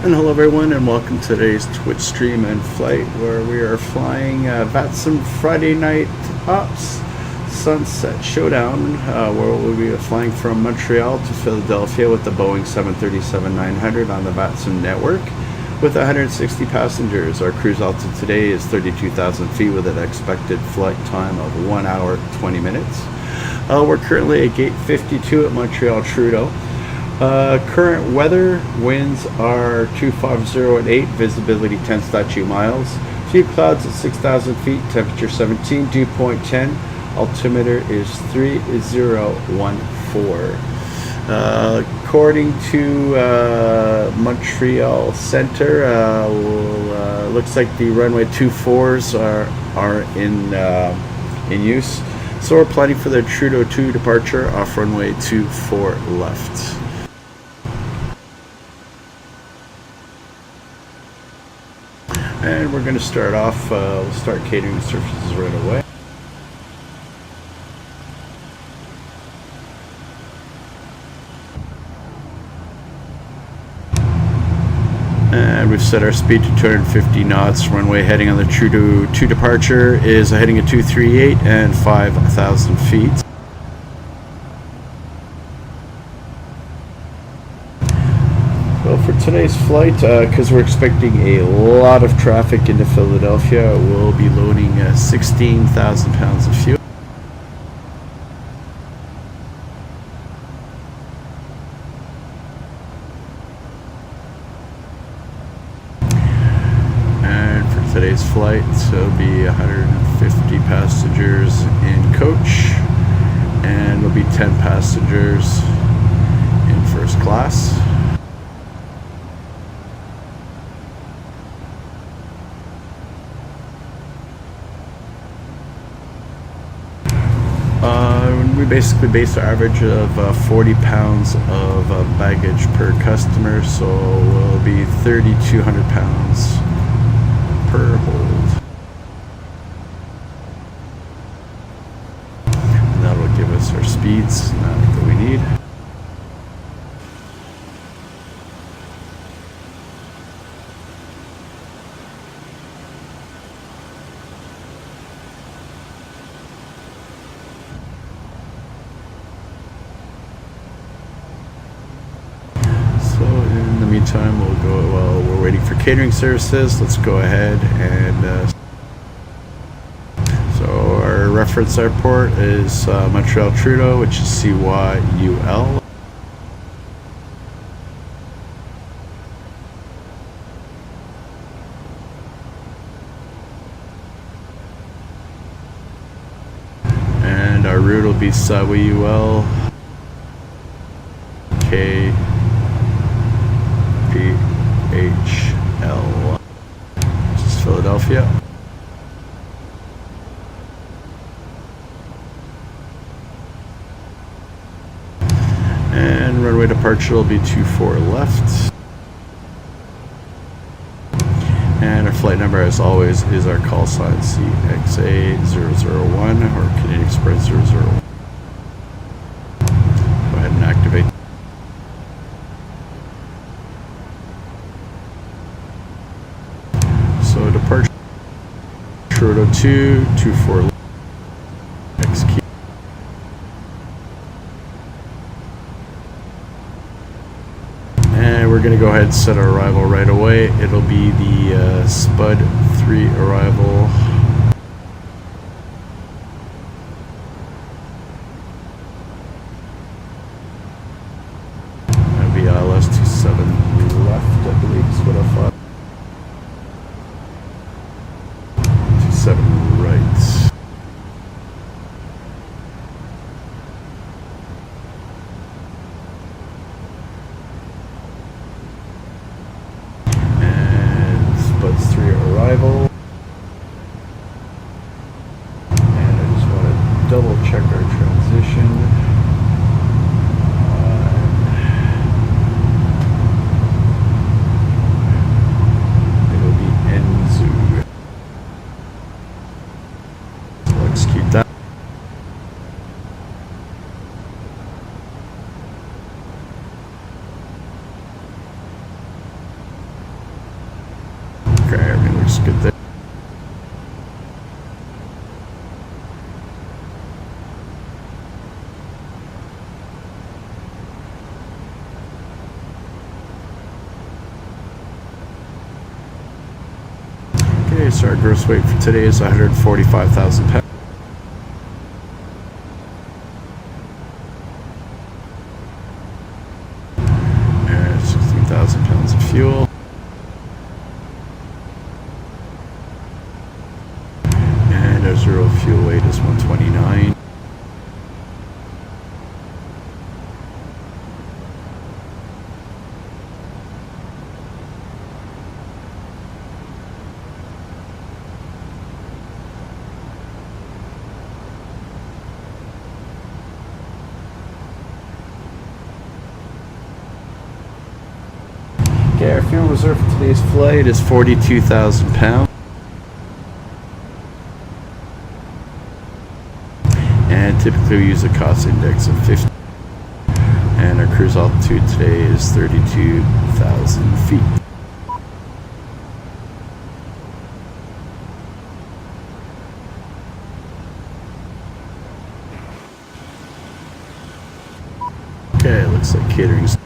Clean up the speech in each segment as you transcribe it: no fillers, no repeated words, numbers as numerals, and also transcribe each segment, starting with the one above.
And hello everyone, and welcome to today's Twitch stream and flight where we are flying VATSIM Friday Night Ops Sunset Showdown, where we'll be flying from Montreal to Philadelphia with the Boeing 737-900 on the VATSIM network with 160 passengers. Our cruise altitude today is 32,000 feet with an expected flight time of 1 hour 20 minutes. We're currently at gate 52 at Montreal Trudeau. Current weather, winds are 250 at 8, visibility 10.2 miles, few clouds at 6,000 feet, temperature 17, dew point 10, altimeter is 3014. According to Montreal Center, looks like the runway 24s are in use, so we're planning for the Trudeau 2 departure off runway 24 left. And we're going to start off, we'll start catering services right away. And we've set our speed to 250 knots. Runway heading on the Trudeau 2 departure is a heading of 238 and 5,000 feet. Well, for today's flight, because we're expecting a lot of traffic into Philadelphia, we'll be loading 16,000 pounds of fuel. And for today's flight, so it'll be 150 passengers in coach, and there'll be 10 passengers in first class. We basically base our average of 40 pounds of baggage per customer, so we'll be 3,200 pounds per hold. And that will give us our speeds that we need. Time we'll go while we're waiting for catering services. Let's go ahead and so our reference airport is Montreal Trudeau, which is CYUL. And our route will be CYUL KPHL, which is Philadelphia. And runway departure will be 24 left. And our flight number, as always, is our call sign CXA-001 or Canadian Express 001. Go ahead and activate. So departure Trudeau 2, 24 X key. And we're going to go ahead and set our arrival right away. It'll be the Spud 3 arrival. That'll be ILS 27 left, I believe is what I thought. 7 right. And Spuds 3 arrival. And I just want to double check our transition. It'll be Enzu. Execute that. looks good there. Okay, so our gross weight for today is 145,000 pounds. And 16,000 pounds of fuel. And our zero fuel weight is 129. Okay, our fuel reserve for today's flight is 42,000 pounds. And typically we use a cost index of 50. And our cruise altitude today is 32,000 feet. Okay, it looks like catering's.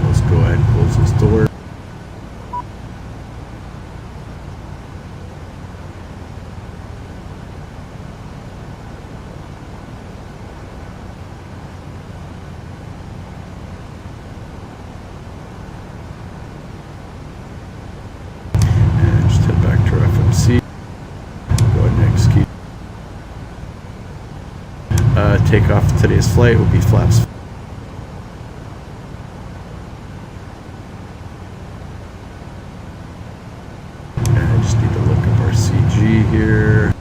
Let's go ahead and close this door. And just head back to our FMC. Go ahead and execute. Takeoff for today's flight will be flaps. And I just need to look up our CG here.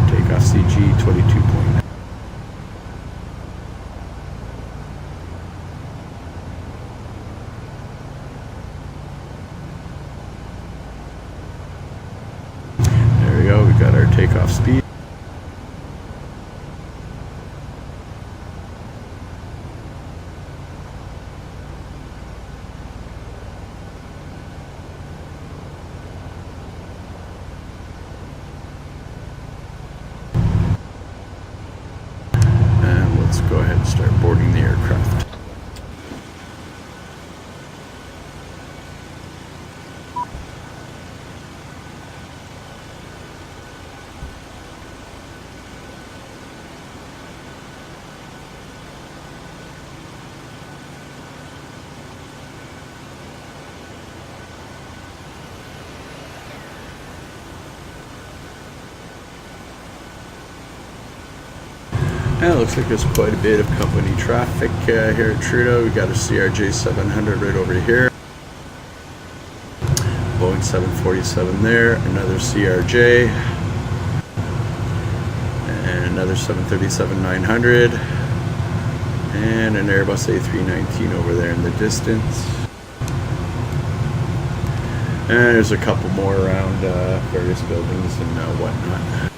Takeoff CG 22.9. There we go, we got our takeoff speed. Go ahead and start boarding the aircraft. And it looks like there's quite a bit of company traffic here at Trudeau. We got a CRJ 700 right over here. Boeing 747 there, another CRJ, and another 737-900, and an Airbus A319 over there in the distance. And there's a couple more around various buildings and whatnot.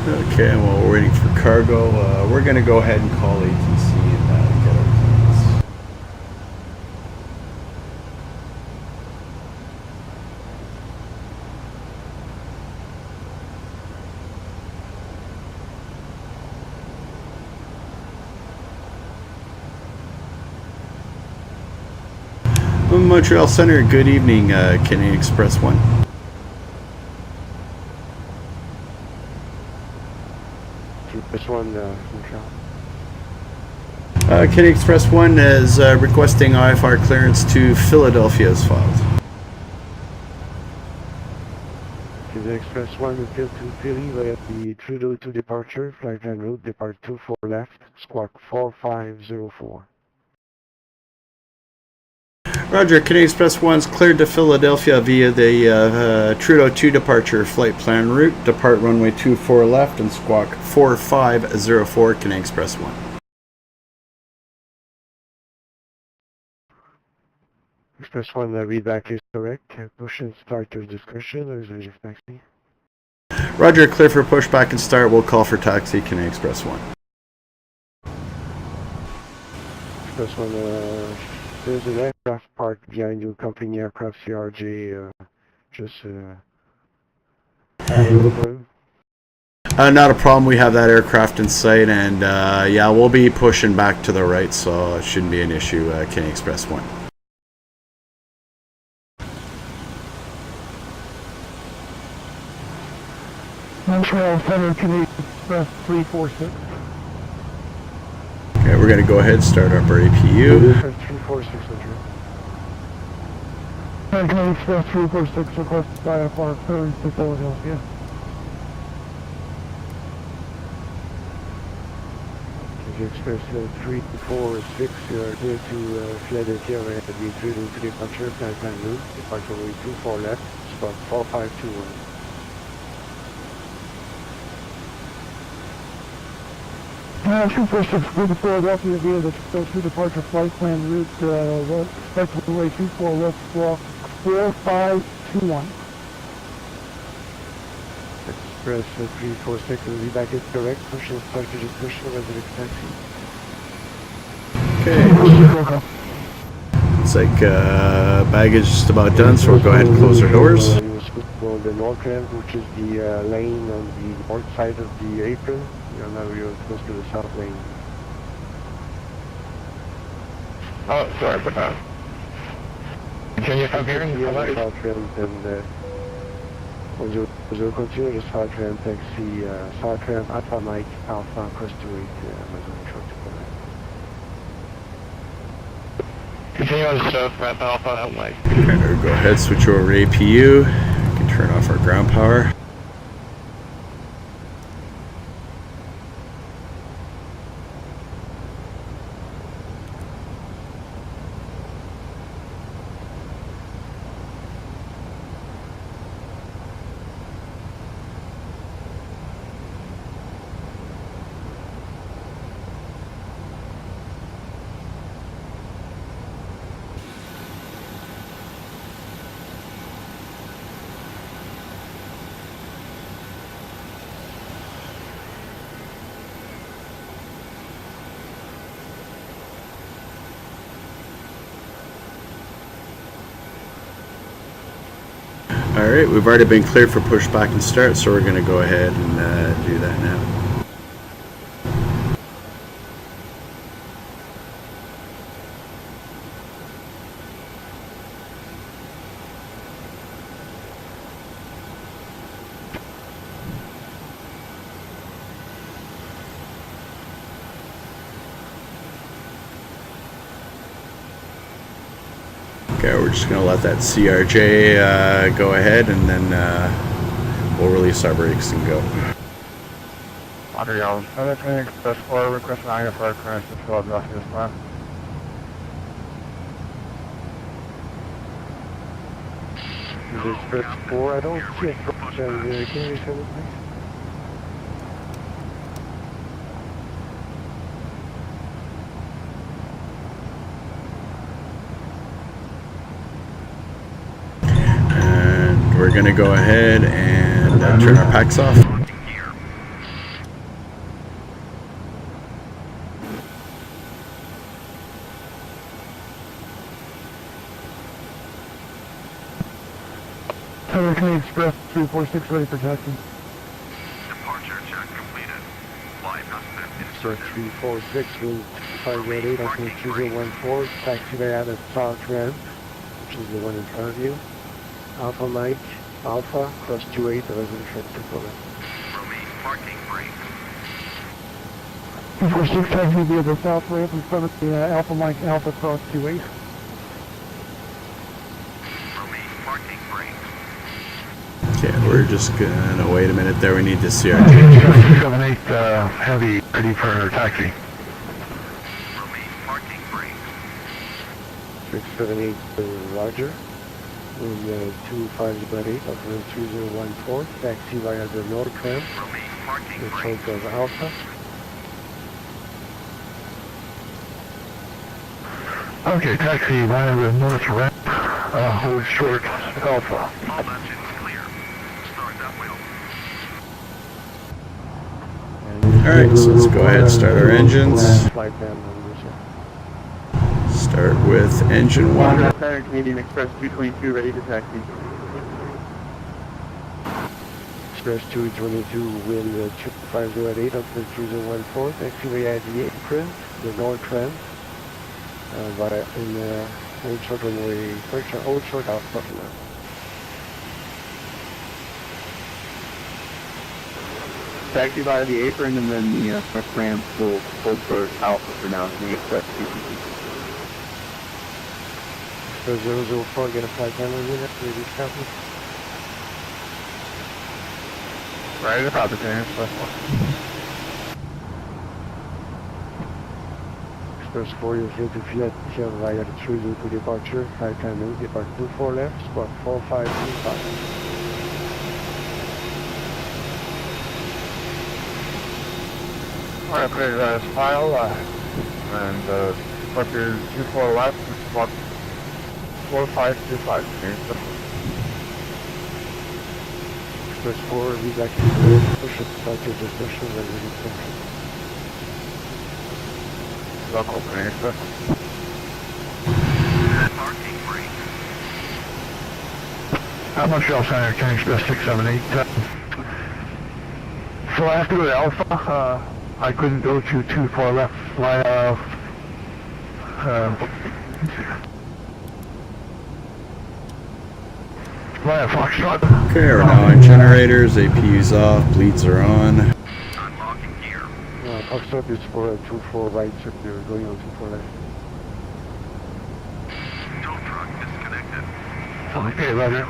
Okay, and while we're waiting for cargo, we're going to go ahead and call ATC and get our clearance. Montreal Center, good evening, Canadian Express 1. Express 1, Montreal. Canadian Express 1 is requesting IFR clearance to Philadelphia as filed. Canadian Express 1 repeal to Philly via the Trudeau to departure, flight plan route, depart 24 left, squawk 4504. Roger, Canadian Express 1's cleared to Philadelphia via the Trudeau 2 departure flight plan route. Depart runway 24 left and squawk 4504, Canadian Express 1. Express 1 readback is correct. Push and start to discussion or is it just taxi? Roger, clear for pushback and start. We'll call for taxi, Canadian Express 1. Express 1, there's an aircraft parked behind you, company aircraft CRJ, just not a problem. We have that aircraft in sight, and yeah, we'll be pushing back to the right, so it shouldn't be an issue, Canadian Express 1. Montreal Center, Canadian Express 346. Okay, we're going to go ahead and start up our APU. 346, Canadian Express 346 request IFR clearance to Philadelphia. Canadian Express 346, clear to Philadelphia via the Trudeau to departure, flight plan route, departure runway 24 left, squawk 4521. Canadian 246 flew to Philadelphia via the Trudeau 2 departure flight plan route, expect runway 24 left, squawk 4521. Express 346, the readback is correct. Push and start to discussion over the taxi. Okay. Looks like baggage just about done, so we'll go ahead and close our doors. On the north end, which is the lane on the north side of the apron. Now you're close to the south lane. Oh, sorry about that. Continue from here and south trend and we'll continue the south trend taxi, south trend Alpha Mike Alpha cross to 8 Amazon truck to continue on the south path Alpha that way. Okay, we'll go ahead, switch over to APU. We can turn off our ground power. Alright, we've already been cleared for pushback and start, so we're going to go ahead and do that now. Okay, we're just going to let that CRJ go ahead, and then we'll release our brakes and go. Montreal Center, Canadian Express 4, requesting IFR clearance to Philadelphia as well. Express 4, I don't see a approach. Can you resend it, please? And we're going to go ahead and turn our packs off. Center Canadian Express 346 ready for taxi. Departure check completed. Flight has been Express inserted. 346 will 518 on 3014, taxi at the South Ramp, which is the one in front of you. Alpha Mike, Alpha, cross 28, the resolution 240. Remain parking brake. 246 taxi via the south ramp in front of the Alpha Mike Alpha cross 28. Remain parking brake. Okay, we're just gonna wait a minute there. We need to see our 678 heavy, ready for taxi. Remain parking brake. 678 Roger. Room 258 of room 3014, taxi via the North Ramp, Remain parking in brake. front of Alpha. Okay, taxi via the north ramp, hold short Alpha. All engines clear. Start that wheel. Alright, so let's go ahead and start our engines. Flight plan numbers. Start with engine 1. Center Canadian Express 222 ready to taxi. Express 222, wind 2508 up to 3014, taxi via the apron, the North Ramp, via in Old Short Runway, Old Short Alpha. Taxi via the apron and then the express ramp will hold for Alpha for now in the Express 222. Express 004, get a flight plan unit, ready to copy. Right at the proper clearance, Express 4 is here to Philadelphia via the 302 departure, flight plan new, depart 24 left, spot 4525. Alright, put it as file, and departure 24 left, spot 4525. Express 4, lead back to the push up, departure discussion, ready to Local clearance, Parking brake. Montreal Center, Canadian Express 678. So I have to go to Alpha, I couldn't go to 24 left via, via Foxtrot. Okay, we're now on generators, APU's off, bleeds are on. Unlocking gear. Foxtrot is for 24 right, so you're going on 24 left. Tow truck disconnected. Okay, Roger.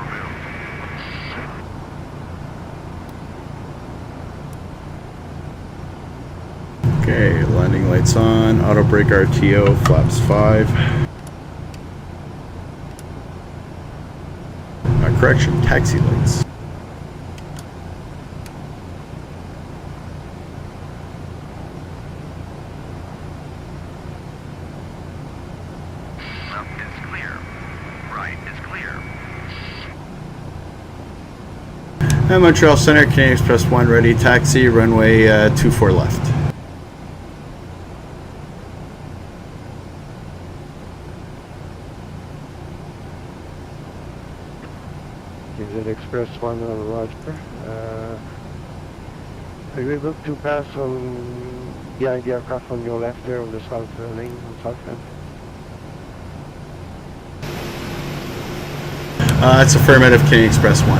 Okay, landing lights on, auto brake RTO, flaps 5. Correction, taxi lights. Left is clear. Right is clear. And Montreal Center, Canadian Express 1 ready, taxi, runway 24 left. Is it Express 1 on Roger? Are you able to pass on behind the aircraft on your left there on the south lane, on south end? It's affirmative, Canadian Express 1.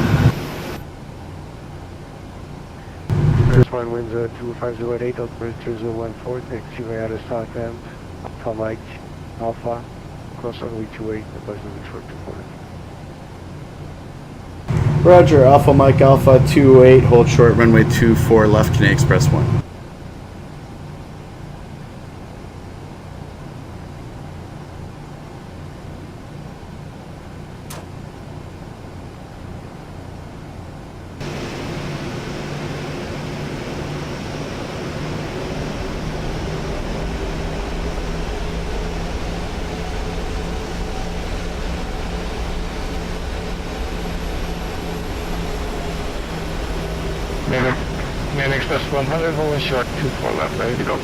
Express 1 winds 2508, altimeter 3014, taxi via the south end, Alpha Mike, Alpha, cross runway 28, the bus number short 24. Roger, Alpha Mike Alpha 28, hold short, runway 24 left, Canadian Express 1. Main Express 100, holding short, 24 left, ready to go.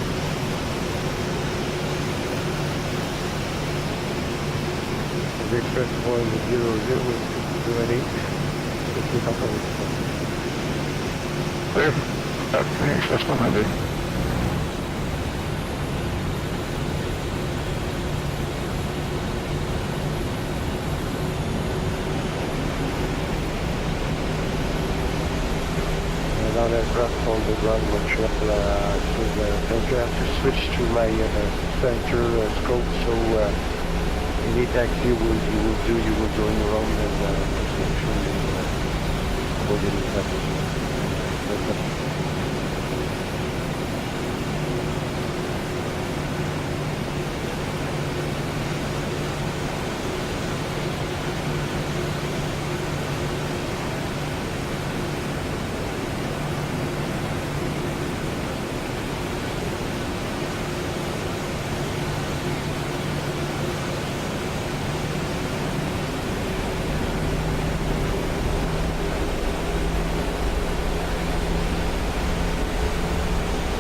The Express 100 with 228, take off on Clear. Express 100. Now aircraft on the ground, Montreal, so don't you have to switch to my center scope, so any taxi you will do, you will go in your own and just make sure you avoid any traffic.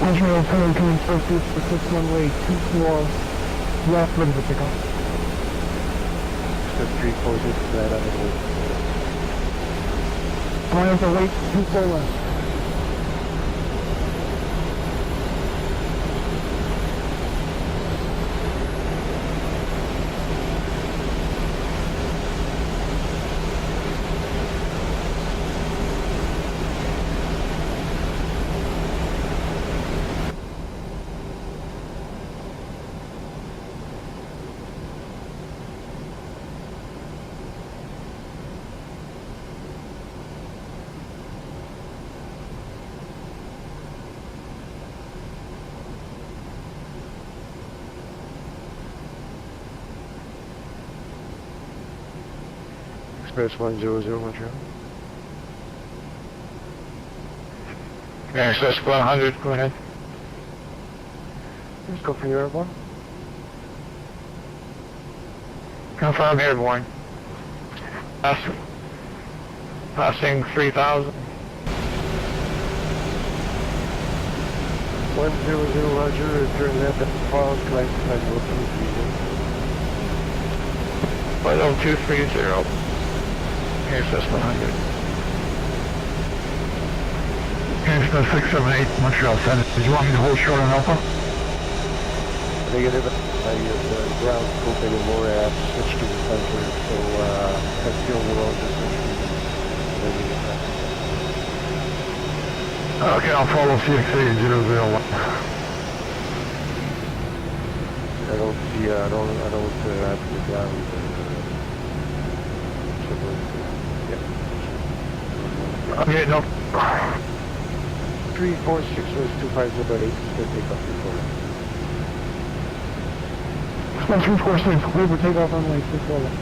Montreal Hurricane Surface for 6 runway 24 left, ready for takeoff. Step 346 flat out of the Going for weight 24 left. Express 100 Montreal. Express 100, go ahead. Let's go for your airborne. Confirm airborne. Passing 3,000. 100 Roger, turn left at FAWNS, climb 50230. Express 100. Express 678, Montreal Center. Did you want me to hold short on Alpha? Negative. I use the ground scope anymore. I have to switch to the center, so that's the only road to switch to. Okay, I'll follow CXA-001. I don't see, I don't have to go down. Okay, no. 346 was 250 8, still take off before. Express 346, clear for takeoff runway 24 left.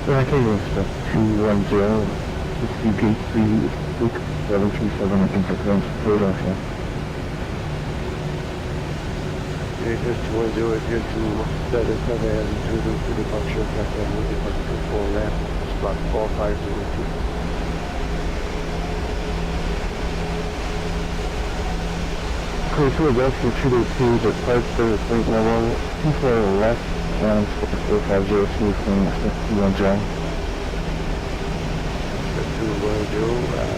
Express 210, this is gate 3737, looking for clearance to Philadelphia. Just 210, here to set it up and to the function, and then we'll depart to 4 ramp, spot 4502. to adjust for 282, depart service weight level 24 left, and 4502 from 61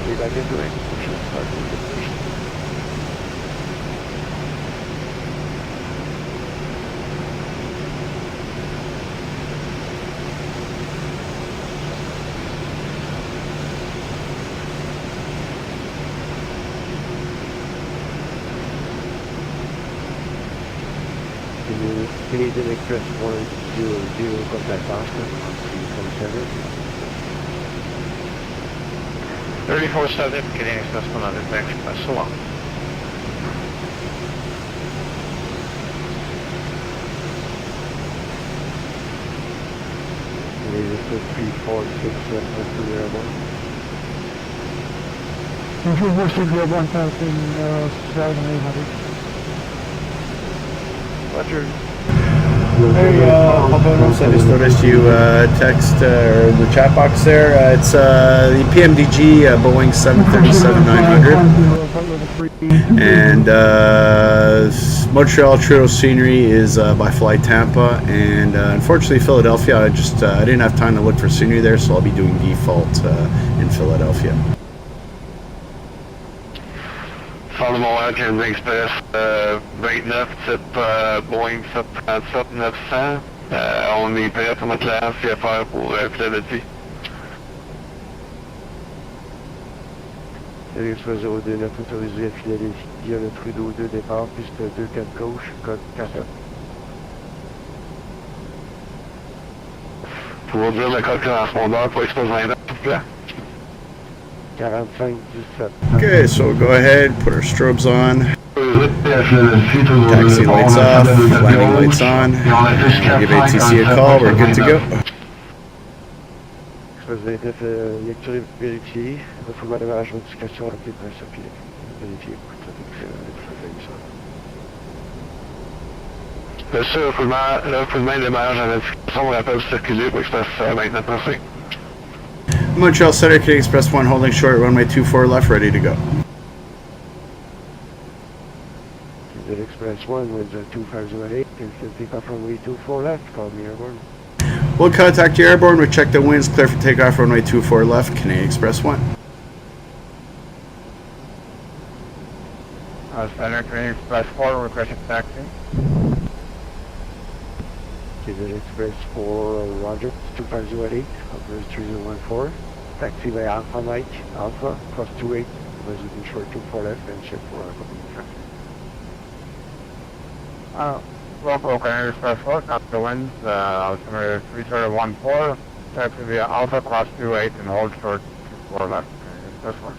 lead back into it. Start with the push. Canadian Express 100, contact Boston on 347. 34-7, Canadian Express 100, Xpress, so long. Canadian Express 3467 to the airborne. 346 airborne passing 7,800. Roger. Hey, Papanos, I just noticed you text or the chat box there. It's the PMDG Boeing 737-900, and Montreal Trudeau Scenery is by Fly Tampa, and unfortunately Philadelphia. I didn't have time to look for scenery there, so I'll be doing default in Philadelphia. Montréal, Canadian Express 29, type Boeing 737-900. On est prêt pour mettre la CFR pour Philadelphie. Express 029 autorisé à Philadelphie, il y a le Trudeau 2 départ, piste 24 gauche, code 47. Pour dire le code correspondant pour Express 29, s'il vous plaît. 45-17. Okay, so we'll go ahead, put our strobes on, taxi lights off, landing lights on, give ATC a call, we're good to go. Express 29, lecture vérifiée, refoulement de démarrage modification rapide de la pied. Vérifié pour Bien sûr, refoulement et démarrage en modification, on rappelle circuler pour Express 29, merci. Montreal Center, Canadian Express 1 holding short, runway 24 left, ready to go. Canadian Express 1 with 2508, and take off runway 24 left, call me airborne. We'll contact you airborne, we check the winds, clear for takeoff, runway 24 left, Canadian Express 1. Center, Canadian Express 4, requesting taxi. Canadian Express 4, Roger, 2508, Operator 3014. Taxi by Alpha Mike, Alpha, cross 28, resident short 24 left, and check for company traffic. Local Canadian Express 4, top the winds, altimeter 3014, taxi via Alpha, cross 28, and hold short 24 left, Canadian Express 4.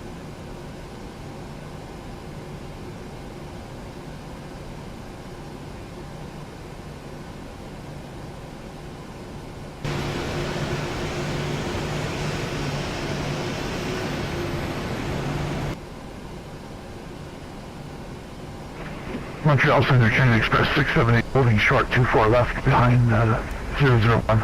Montreal Center, Canadian Express 678, holding short 24 left behind 001.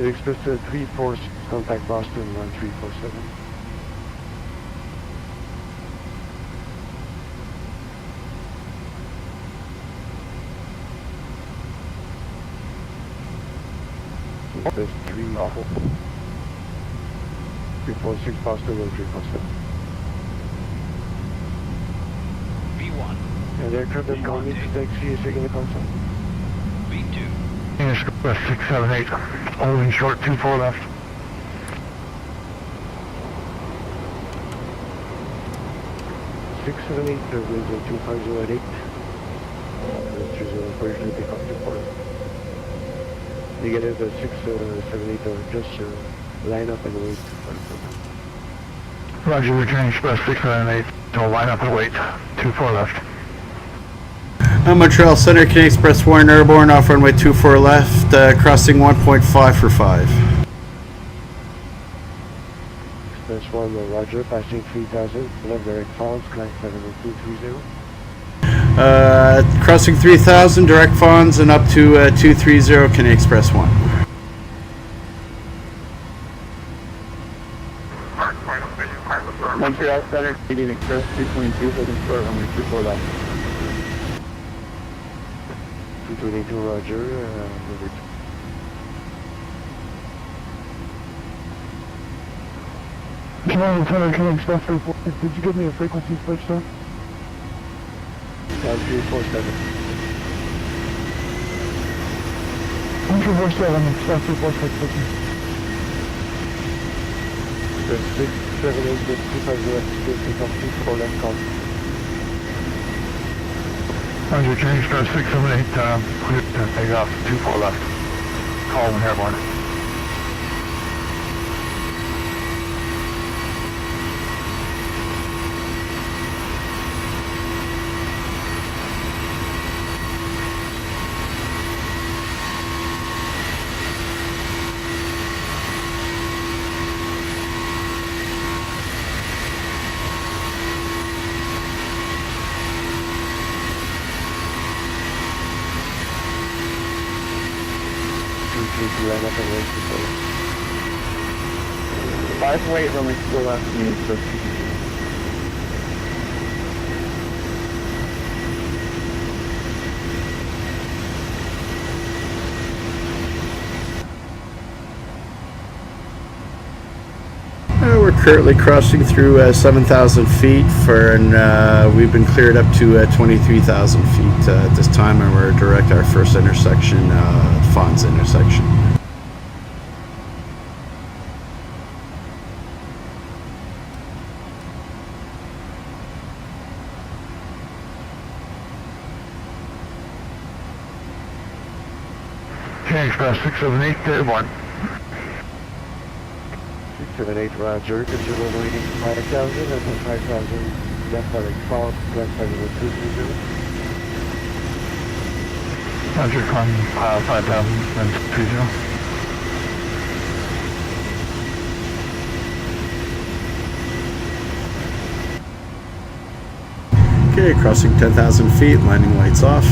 Express 34, contact Boston 1347. Express 3 awful. 346 Boston 1347. B1. And aircraft that call me to taxi is taking the console. B2. Canadian Express 678, holding short 24 left. 678, winds 2508. 30 usually take off 24. Negative 678, just line up and wait for the program. Roger, Canadian Express 678, don't line up and wait, 24 left. Montreal Center, Canadian Express 1 airborne, off runway 24 left, crossing 1.5 for 5. Express 1, Roger, passing 3000, left direct FAWNS, climb 70230. Crossing 3000, direct FAWNS, and up to 230, Canadian Express 1. Montreal Center, Canadian Express 222, heading short runway 24 left. 222, roger. Number Canadian Center, Canadian Express 34. Did you give me a frequency switch, sir? 347. 147, Express 346, switching. Express 678, 250, take off 24 left, call. Roger, Canadian Express 678, clear to take off 24 left. Call when airborne. Line up and wait for 508, runway 4 left, Canadian Express 222. We're currently crossing through 7,000 feet and we've been cleared up to 23,000 feet at this time, and we're direct our first intersection, FAWNS intersection. Canadian Express 678, airborne. 678, roger. Consider waiting 5,000 and then 5,000 left by the call, left by the 230. Roger, con 5,000 and 30. Okay, crossing 10,000 feet, landing lights off.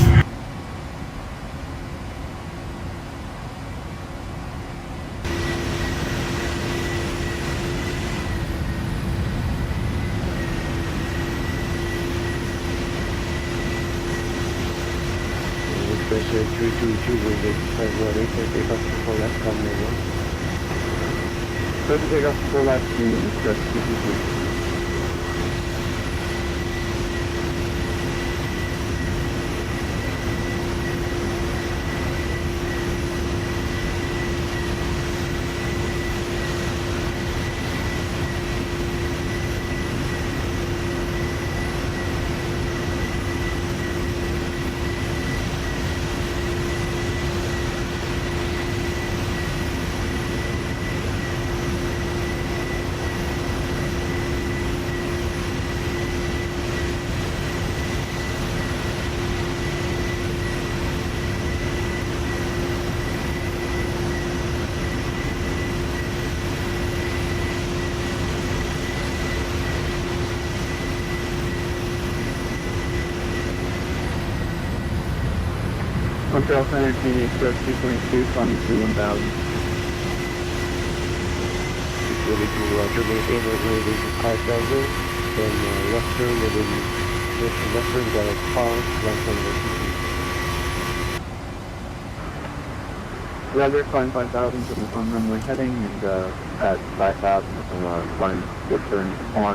Express 322, wind 8518, take off 24 left, call me 1. Clear to take off 4 left, Canadian Express 222. Montreal Center, Canadian Express 222, climbing through 1,000. 622, roger. Maintain runway 5,000. Then left turn within left turn, got a FAWNS, left on the Roger, climb 5,000 to the on runway heading, and at 5,000, climb good turn on.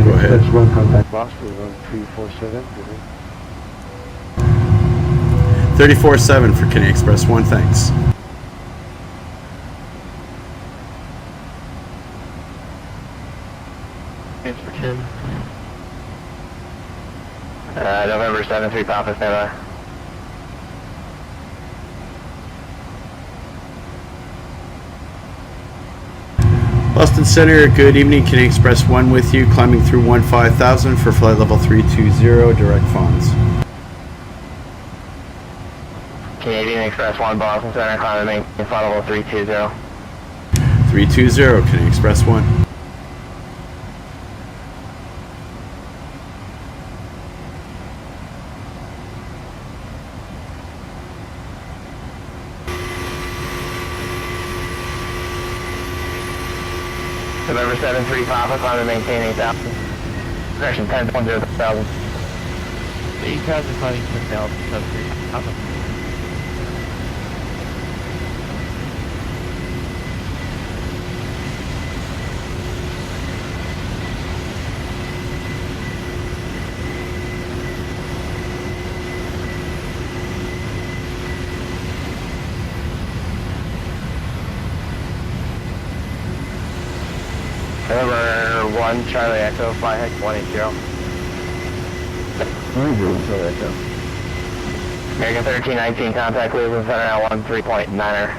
Go ahead. That's one contact lost, we're on 347. 34-7 for Canadian Express 1, thanks. Thanks for Kim. November 7-3, Papa, stand by. Boston Center, good evening. Canadian Express 1 with you, climbing through 15,000 for flight level 320, direct FAWNS. Canadian Express 1, Boston Center, climbing flight level 320. 320, Canadian Express 1. November 73 Papa, climb to maintain 8,000. Correction, 10.0,000. 8,000 climbing 10,000, 73 Papa. November 1, Charlie Echo, fly head 180. Charlie Echo. American 1319, contact Cleveland Center now 13.9er.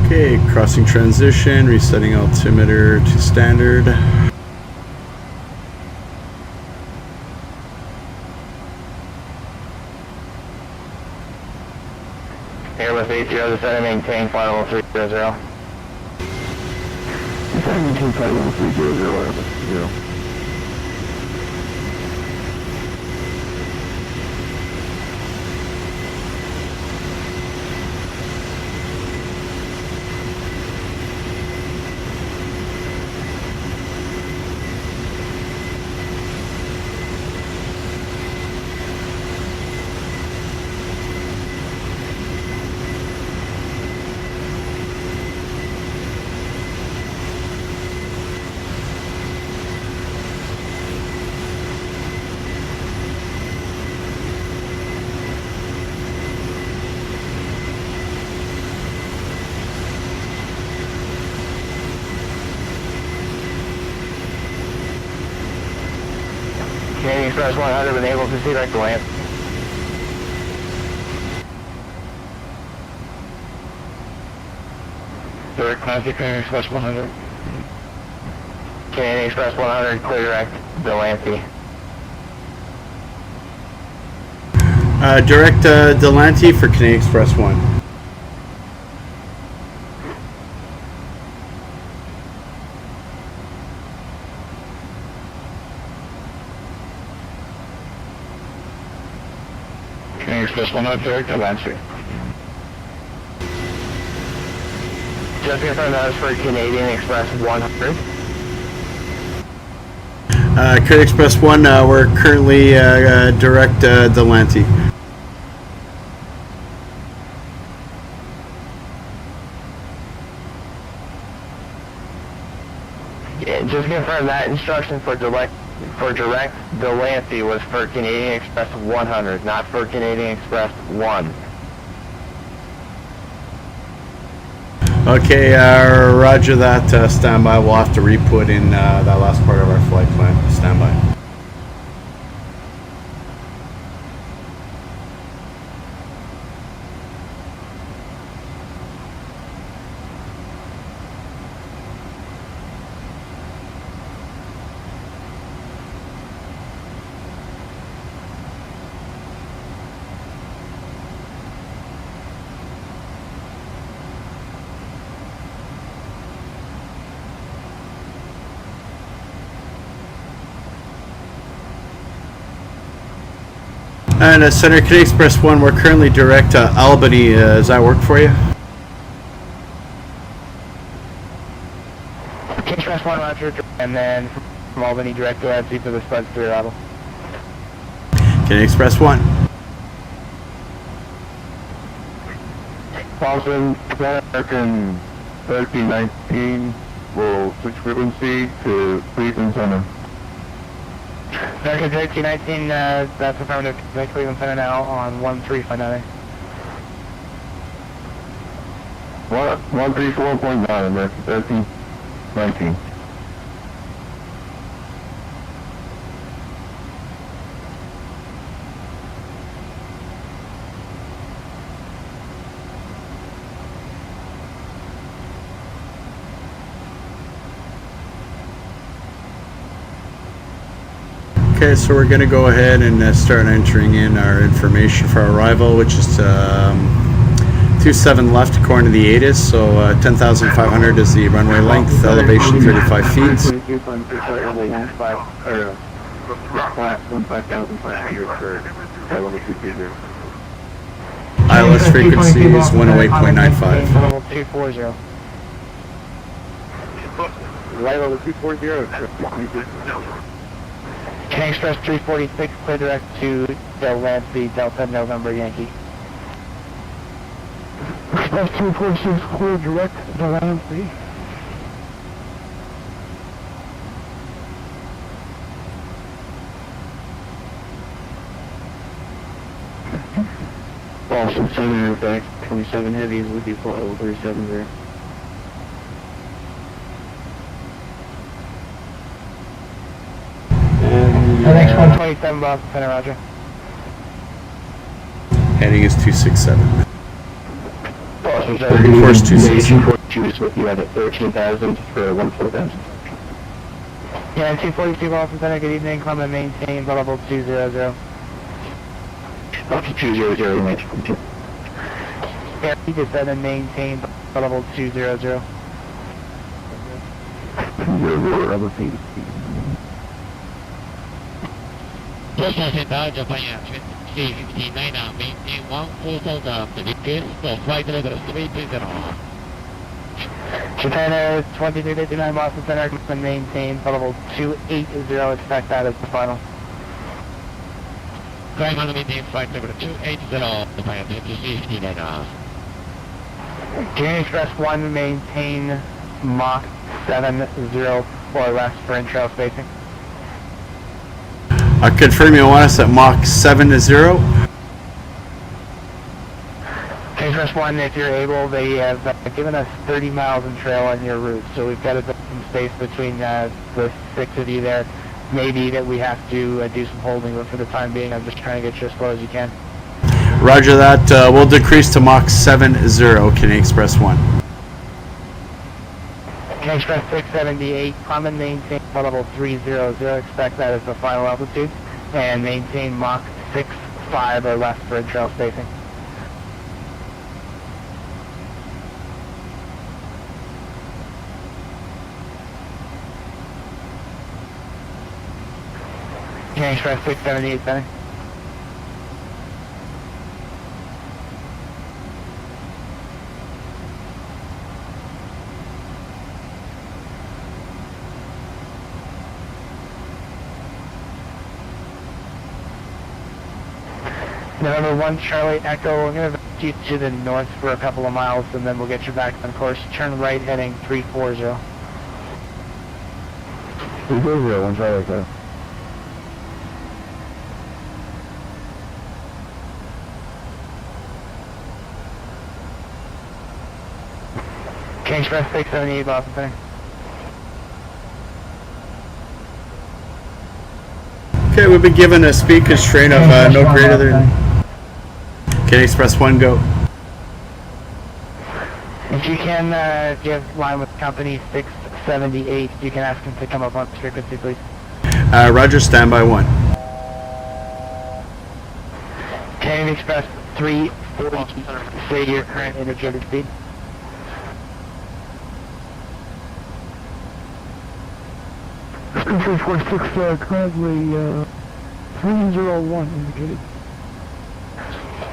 Okay, crossing transition, resetting altimeter to standard. Airbus 80 to center, maintain flight level 300. Maintain flight level 300, Airbus 0. Canadian Express 100 been able to see direct to land. Direct contact Canadian Express 100. Canadian Express 100, clear direct, Delancey. Direct Delante for Canadian Express 1. Canadian Express 100, direct to Lancey. Just confirm that is for Canadian Express 100. Canadian Express 1, we're currently direct Delante. Yeah, just confirm that instruction for direct Delancey was for Canadian Express 100, not for Canadian Express 1. Okay, roger that, standby. We'll have to re-put in that last part of our flight plan. Standby. And Center Canadian Express 1, we're currently direct Albany. Does that work for you? Canadian Express 1 roger, and then from Albany direct Delancey for the Spud 3 level. Canadian Express 1. Boston, American 1319 will switch frequency to Cleveland Center. American 1319, that's affirmative. Cleveland Center now on 1359. 134.9, American 1319. Okay, so we're going to go ahead and start entering in our information for our arrival, which is 27 left according to the ATIS, so 10,500 is the runway length, elevation 35 feet. ILS frequency is 108.95. Level 240. Light over 240. Can Express 346 clear direct to Delancey, Delta November Yankee. Express 246 clear direct to Delancey. Boston Center back 27 heavies with you for 037 there. NX 127 Boston Center, roger. Heading is 267. Boston Center, Course 267. 242 is with you at 13,000 for 14,000. Yeah, 242 Boston Center, good evening, climb and maintain level 200. Up to 200, mate. Yeah, he descend and maintain level 200. Level 8. Boston Center, Japan, 2359, maintain 14,000, request for flight level 320. Japan Air 2359 Boston Center, and maintain level 280, expect that as the final. Climb and maintain flight level 280, Japan 2359. Union Express 1, maintain Mach 70 or less for in-trail spacing. I confirm you want us at Mach 70. Express 1, if you're able, they have given us 30 miles in trail on your route, so we've got to put some space between the 6 of you there. Maybe that we have to do some holding, but for the time being, I'm just trying to get you as slow as you can. Roger that. We'll decrease to Mach 70, Canadian Express 1. Canadian Express 678, climb and maintain level 300, expect that as the final altitude, and maintain Mach 65 or less for in-trail spacing. Canadian Express 678, center. November 1 Charlie Echo, we're going to get you to the north for a couple of miles and then we'll get you back on course. Turn right heading 340. 340, 1 Charlie Echo. Canadian Express 678 Boston Center. Okay, we've been given a speed constraint of no greater than... Canadian Express 1, go. If you can give line with company 678, you can ask them to come up on frequency, please. Roger, standby 1. Canadian Express 340, say your current indicated speed. Express 346 currently 301 indicated.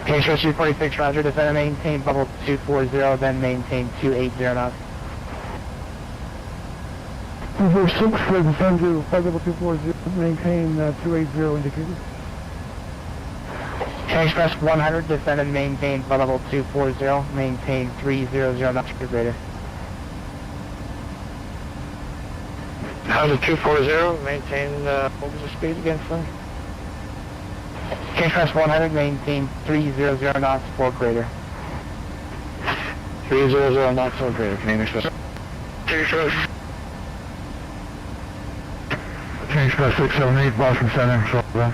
Canadian Express 346, roger, descend and maintain bubble 240, then maintain 280 knots. 346 descend to flight level 240, maintain 280 indicated. Canadian Express 100, descend and maintain flight level 240, maintain 300 knots per greater. How's it 240, maintain, what was the speed again, sir? Canadian Express 100, maintain 300 knots for greater. 300 knots or greater, Canadian Express. Canadian Express 678, Boston Center, so then.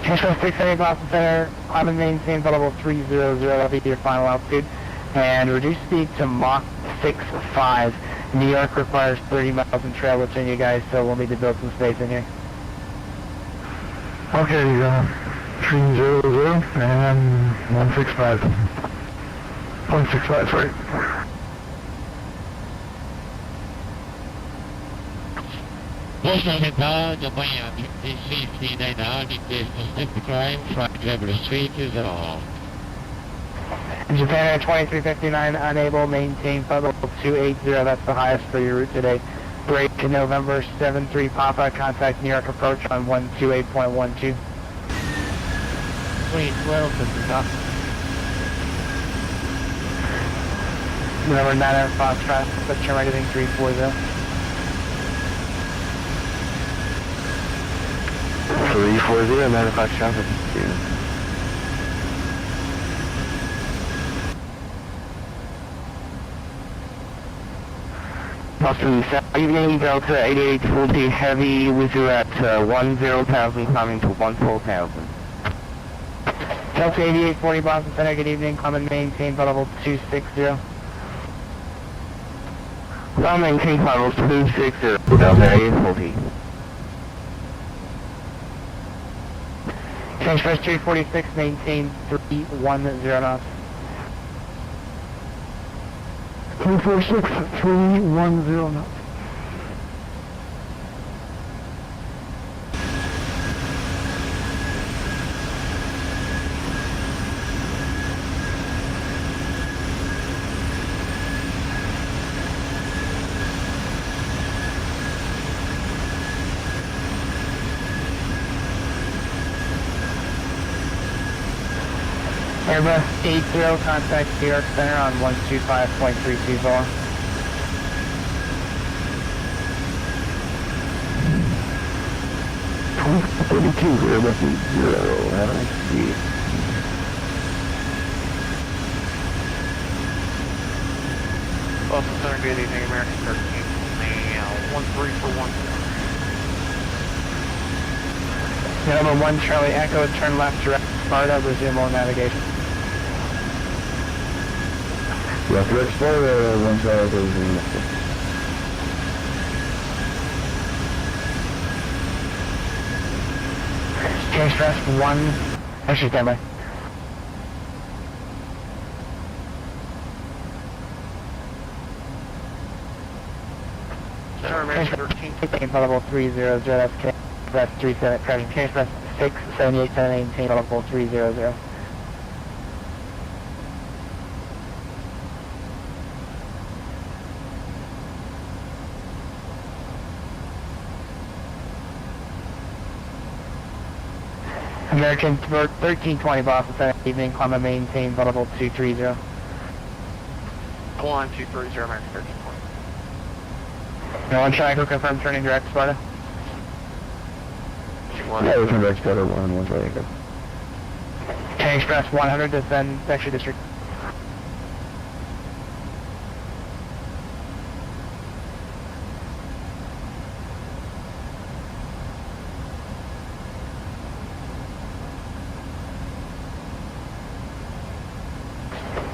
Canadian Express 678 Boston Center, climb and maintain flight level 300, that'll be your final altitude. And reduce speed to Mach 65. New York requires 30 miles in trail between you guys, so we'll need to build some space in here. Okay, 300 and 165. 165, sorry. Boston Center, Japan 2359, request to step climb, flight level 320. Japan Air 2359 unable, maintain flight level 280, that's the highest for your route today. Break to November 73 Papa, contact New York approach on 128.12. Sweet, well, this is up. November 9 Air Foxtrot, let's turn right heading 340. 340, 9 Foxtrot, 52. Boston South Evening, Delta 8840 Heavy with you at 10,000, climbing to 14,000. Delta 8840 Boston Center, good evening, climb and maintain flight level 260. Climb and maintain flight level 260, Delta 8840. Express 346, maintain 310 knots. 346, 310 knots. Airbus 80, contact New York Center on 125.320. Airbus 80, have I see. Boston Center, good evening, American 13. Now, 1341. Number 1 Charlie Echo, turn left direct Sparta, resume all navigation. Left direct Sparta, 1 Charlie Echo, Express 1, actually stand by. Center, American 13. Maintain flight level 300, that's Express 37, crashing King Express 678, maintain flight level 300. American 1320 Boston Center, evening, climb and maintain flight level 230. Climb 230, American 13. No one Triangle, confirm turning direct Sparta. Yeah, we can direct Sparta 1 Charlie Echo. King Express 100, descend Sector District.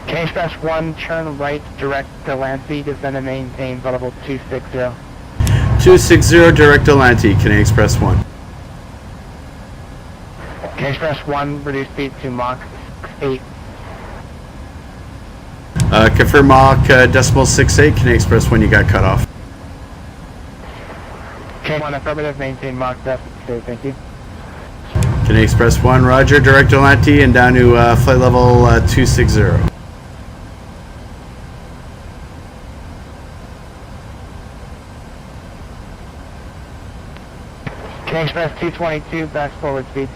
King Express 1, turn right, direct Delancey, descend and maintain flight level 260. 260 direct Atlantic, Canadian Express 1. King Express 1, reduce speed to Mach 8. Confirm Mach decimal 68, Canadian Express 1, you got cut off. King 1, affirmative, maintain Mach decimal 8, thank you. Canadian Express 1, roger, direct Atlantic, and down to flight level 260. King Express 222, back forward speed.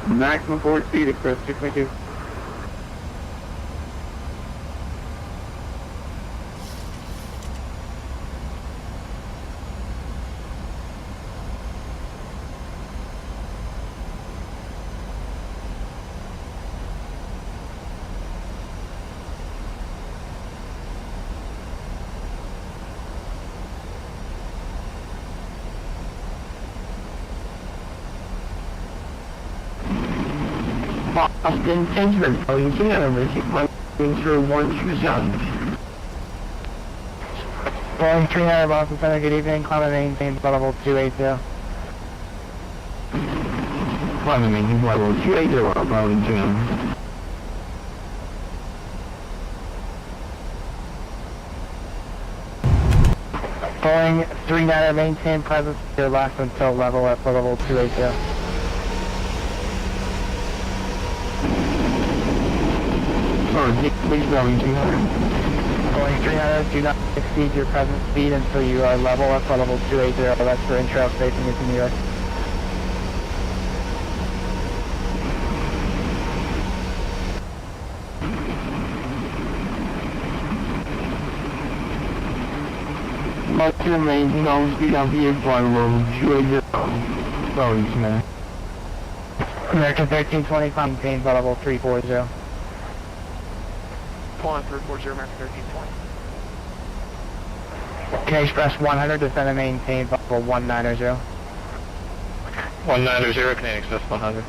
Maximum forward speed, Express 222. Boston Central, Boeing Canada, through 127. Boeing 300, Boston Center, good evening, climb and maintain flight level 280. Climb and maintain flight level 280, Boeing 300. Boeing 39, maintain presence here last until level at flight level 280. please Boeing 300. Boeing 300, do not exceed your present speed until you are level at level 280. That's for intrail spacing into New York. Maximum maintain speed of the airplane level 280. Boeing 300. American 1320, maintain level 340. Pull on 340, American 1320. Xpress 100, descend and maintain level 190. 190, Canadian Express 100.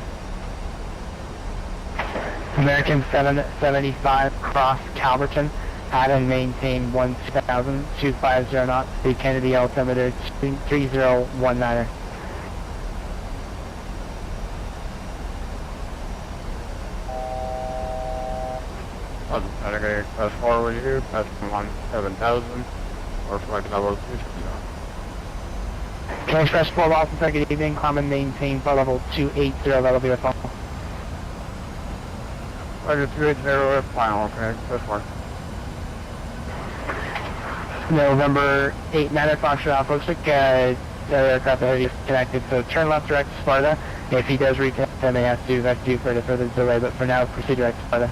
American 775, cross Calverton, add and maintain 1000, 250 knots, the Kennedy altimeter 3019. Canadian Express forward here, passing on 7000, or flight level 2. Express 4 Boston, good evening, climb and maintain for level 280, that'll be your phone. Roger 280, final, okay, Express 1. November 8, 9 Foxtrot Alpha, looks like the aircraft already is connected, so turn left direct to Sparta. If he does reconnect, then they have to vector you for the further delay, but for now, proceed direct to Sparta.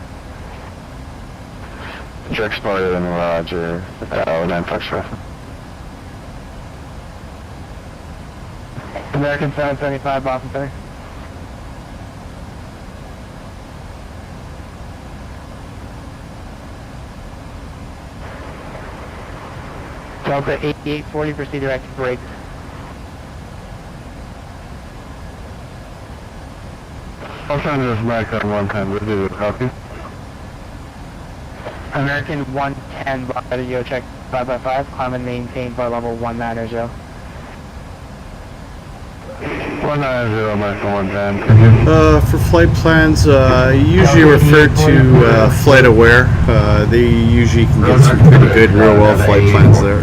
Direct Sparta, then Roger, 9 Foxtrot. American 775, Boston Center. Delta 8840, proceed direct to brakes. I'll send this back on 110, we'll do it, copy. American 110, radio check 5x5, climb and maintain bar level 190. 190, American 110. For flight plans, usually refer to Flight Aware. They usually can get some pretty good real-world flight plans there.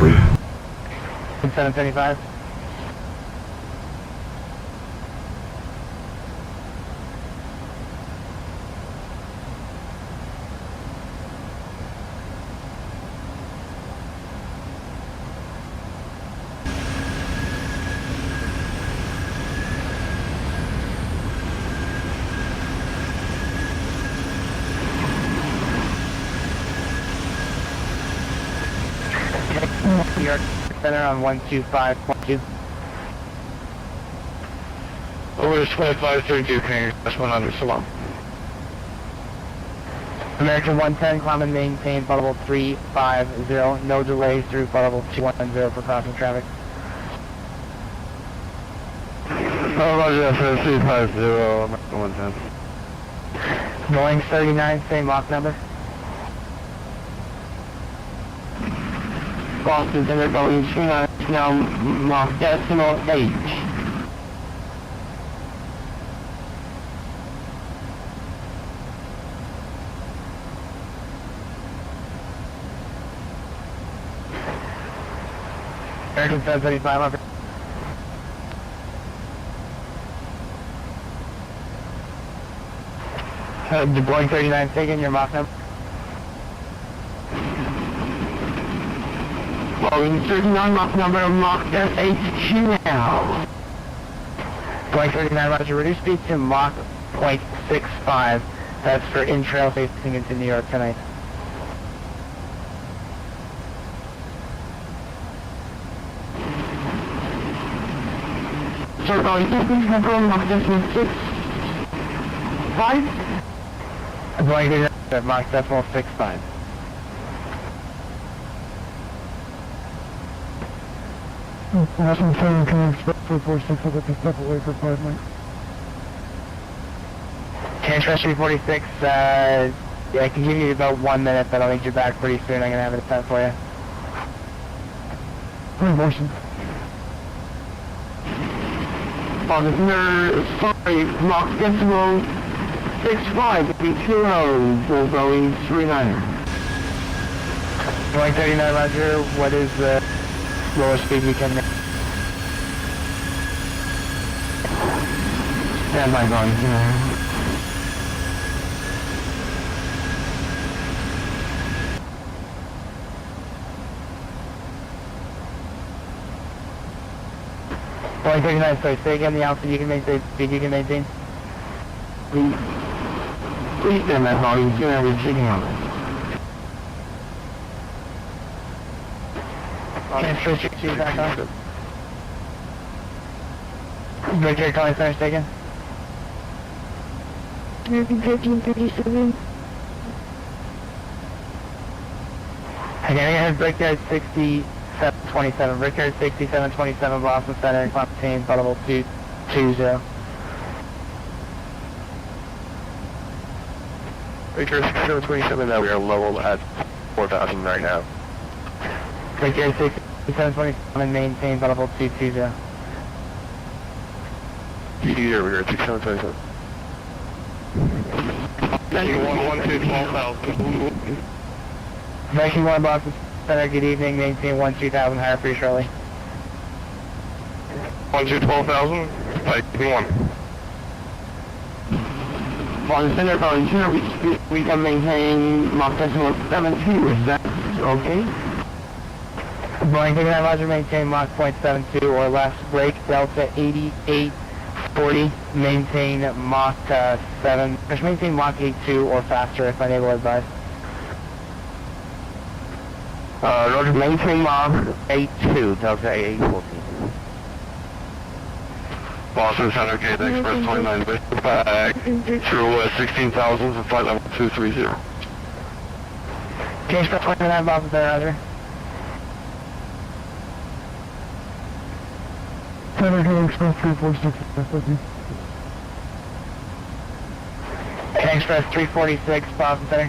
775. New York Center on 125.2. Over to 2532, Canadian Express 100, so long. American 110, climb and maintain flight level 350, no delays through flight level 210 for crossing traffic. Oh, Roger, 350, American 110. Boeing 39, same Mach number. Boston Center Boeing 39, now Mach decimal H. American 775, over. The Boeing 39 taken, your Mach number. Boeing 39, Mach number, Mach SH now. Boeing 39, Roger, reduce speed to Mach 0.65. That's for in-trail facing into New York tonight. So Boeing 39, Mach decimal 6. 5? Boeing 39, Mach decimal 65. National Training Command Express 346, I'll get this step away for 5 minutes. Express 346, yeah, I can give you about 1 minute, but I'll need you back pretty soon. I'm going to have it set for you. Motion. Sorry, Mach decimal 65, be 2 hours for Boeing 39. Boeing 39, Roger, what is the lowest speed you can make? Stand by, Boeing 39. Boeing 39, sorry, say again the altitude you can maintain, speed you can maintain. Please stand that long, he's gonna be signal. Transfer your back on. Victor, calling center, say again. American 1337. Again, I have Brickyard 6727. Brickyard 6727, Boston Center, climb team, level 220. Victor 6727, now we are level at 4,000 right now. Brickyard 6727, maintain, level 220. Here, we are at 6727. 12,000. Viking 1, Boston Center, good evening, maintain 12,000, higher free Shirley. 12,000. Viking 1. Boston Center, calling here, we can maintain Mach decimal 72, is that okay? Boeing 39, Roger, maintain Mach .72 or less, break Delta 8840, maintain Mach 7, maintain Mach 82 or faster if unable to advise. Roger, maintain Mach 82, Delta 8814. Boston Center, K to Express 29, back through 16,000 for flight level 230. K Express 29, Boston Center, Roger. Center K Express 346, thank you. K Express 346, Boston Center.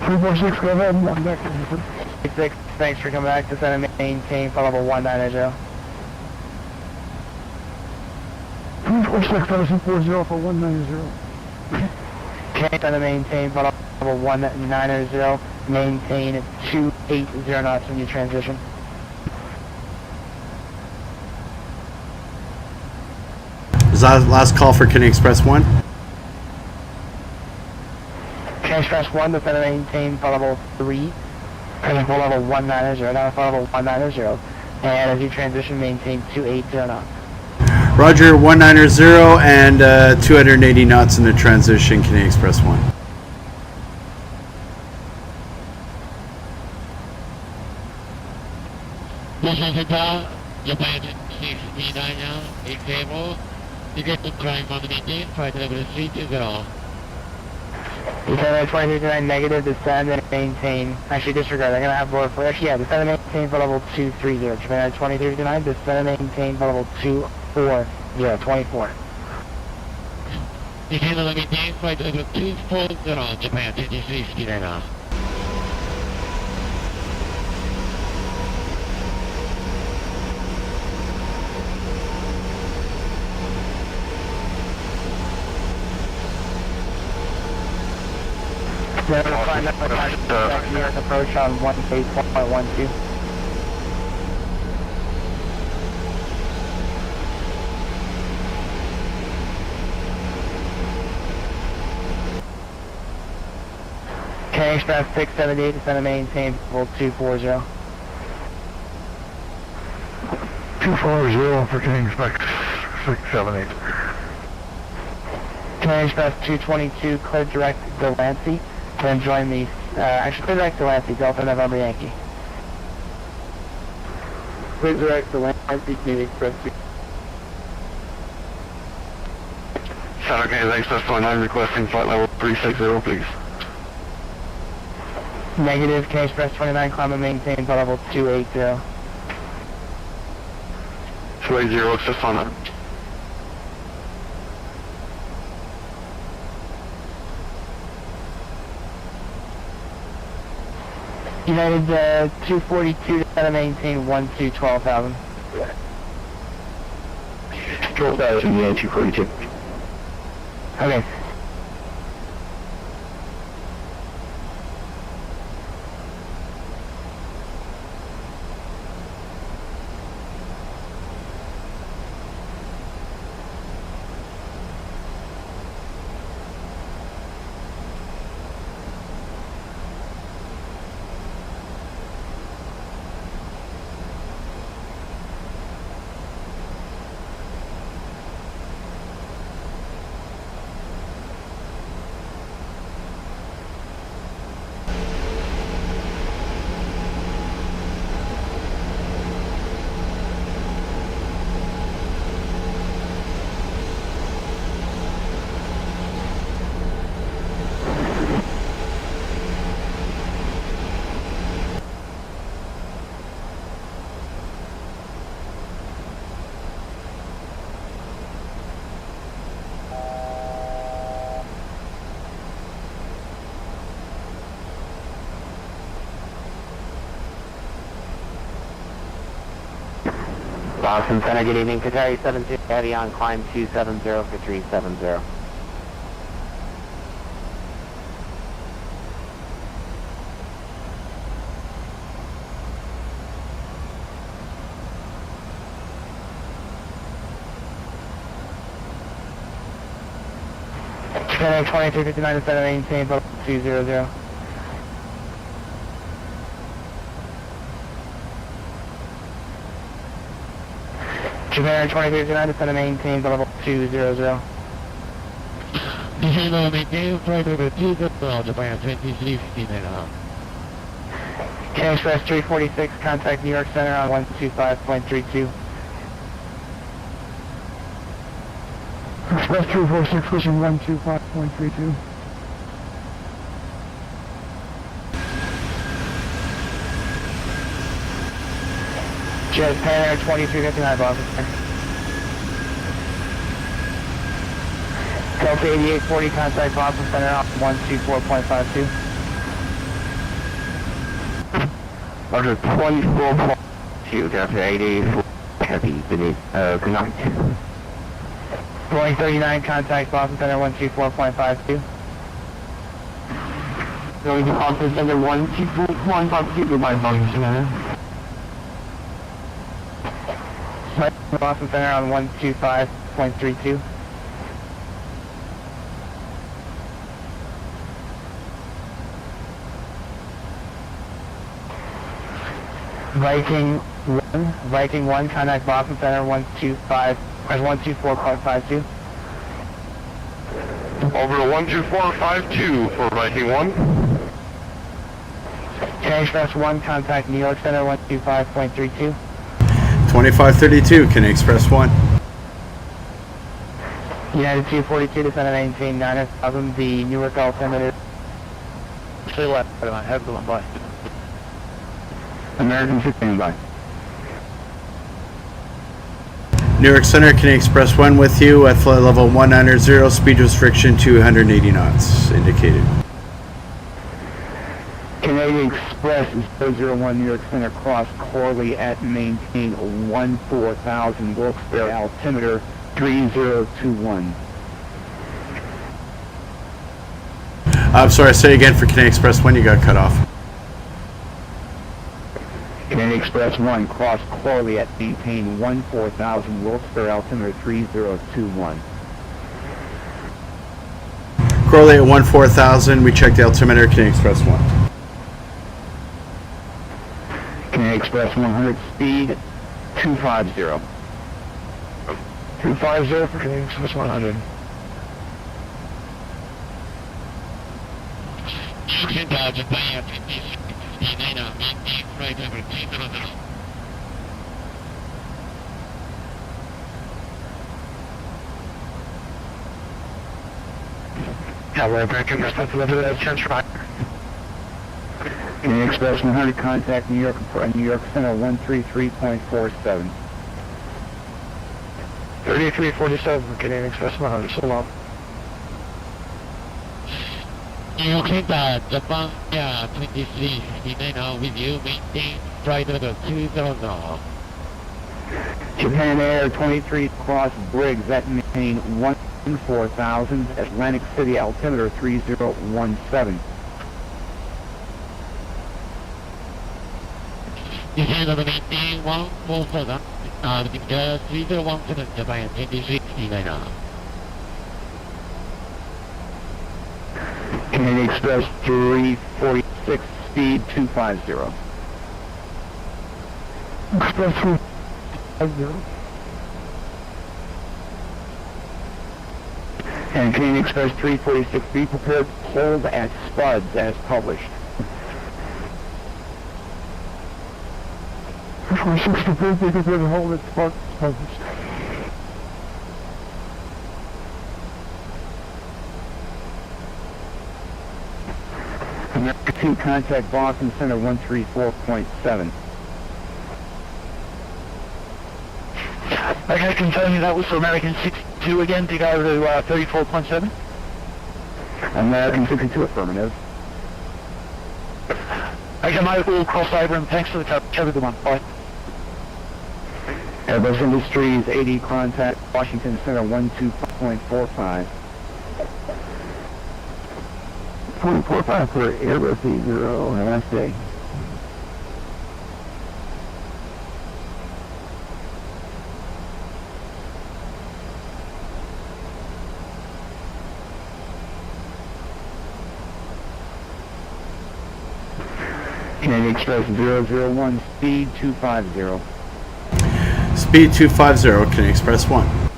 346, go ahead, I'm back to you. 6, thanks for coming back to center, maintain flight level 190. 346, 740 for 190. K center, maintain flight level 190, maintain 280 knots when you transition. Is that last call for Kenny Express 1? Kenny Express 1, the center maintain flight level 3, and flight level 190, now flight level 190, and as you transition, maintain 280 knots. Roger, 190 and 280 knots in the transition, Kenny Express 1. Listen to that, Japan 69 now, example. You get to climb on the maintain, flight level 320. Descend at 2329 negative, descend and maintain, actually disregard, I'm going to have lower for, actually yeah, descend and maintain for level 230, Japan at 2329, descend and maintain for level 240, 24. You can maintain flight level 240, Japan 2360 now. Then we'll find out what approach on 1.12. K Express 678, descend and maintain level 240. 240 for King Express 678. K Express 222, clear direct Delancey. Then join the, actually clear direct Delancey, Delta November Yankee. Clear direct Delancey, Canadian Express 2. Center K to Express 29, requesting flight level 360, please. Negative, K Express 29, climb and maintain flight level 280. 280, access on that. United 242 to maintain 12,000. 12,000, yeah, 242. Okay. Boston Center, good evening. Qatari 70 Heavy on climb 270 for 370. Center 2359 to center maintain level 200. Japan 2359 to center maintain level 200. Hello, maintain flight over 200, Japan 2359. Can Express 346 contact New York Center on 125.32. Express 346 pushing 125.32. Japan Air 2359 Boston Center. Delta 8840 contact Boston Center on 124.52. Roger, 24.2, Delta 8840, heavy beneath, good night. Boeing 39 contact Boston Center 124.52. Going to Boston Center 124.52, goodbye Boston Center. Boston Center on 125.32. Viking 1 contact Boston Center 124.52. Over 12452 for Viking 1. Can Express 1 contact New York Center 125.32. 2532, can Express 1. United 242 to center maintain 9,000. The Newark altimeter. Stay left, head to by. American 16 by. Newark Center, can Express 1 with you at flight level 190, speed restriction 280 knots indicated. Canadian Express is 001 New York Center cross Corley at maintain 14,000 Wilkes-Barre altimeter 3021. I'm sorry, say again for Canadian Express 1, you got cut off. Canadian Express 1 cross Corley at maintain 14,000 Wilkes-Barre altimeter 3021. Corley at 14,000, we checked the altimeter, Canadian Express 1. Canadian Express 100 speed 250. 250 for Canadian Express 100. You can Japan 2359, maintain flight over 200. Tower American Express 11 chance for Canadian Express 100 contact New York Center 133.47. 3347 for Canadian Express 100, so long. You can Japan 2359 with you, maintain flight over 200. Japan Air 23 cross Briggs at maintain 14,000 Atlantic City altimeter 3017. You can maintain 147, because 3017 Japan 2359. Canadian Express 346 speed 250. Express 350. And Canadian Express 346 be prepared to hold at Spuds as published. 346 to be prepared to hold its spot published. American 2 contact Boston Center 134.7. I can confirm you that was for American 62 again to go to 34.7. American 62 affirmative. I can might all cross over and thanks for the cover the one. Bye. Airbus Industries 80 contact Washington Center 12.45. 0.45 for Airbus 80. Have a nice day. Canadian Express 001, speed 250. Speed 250, Canadian Express 1.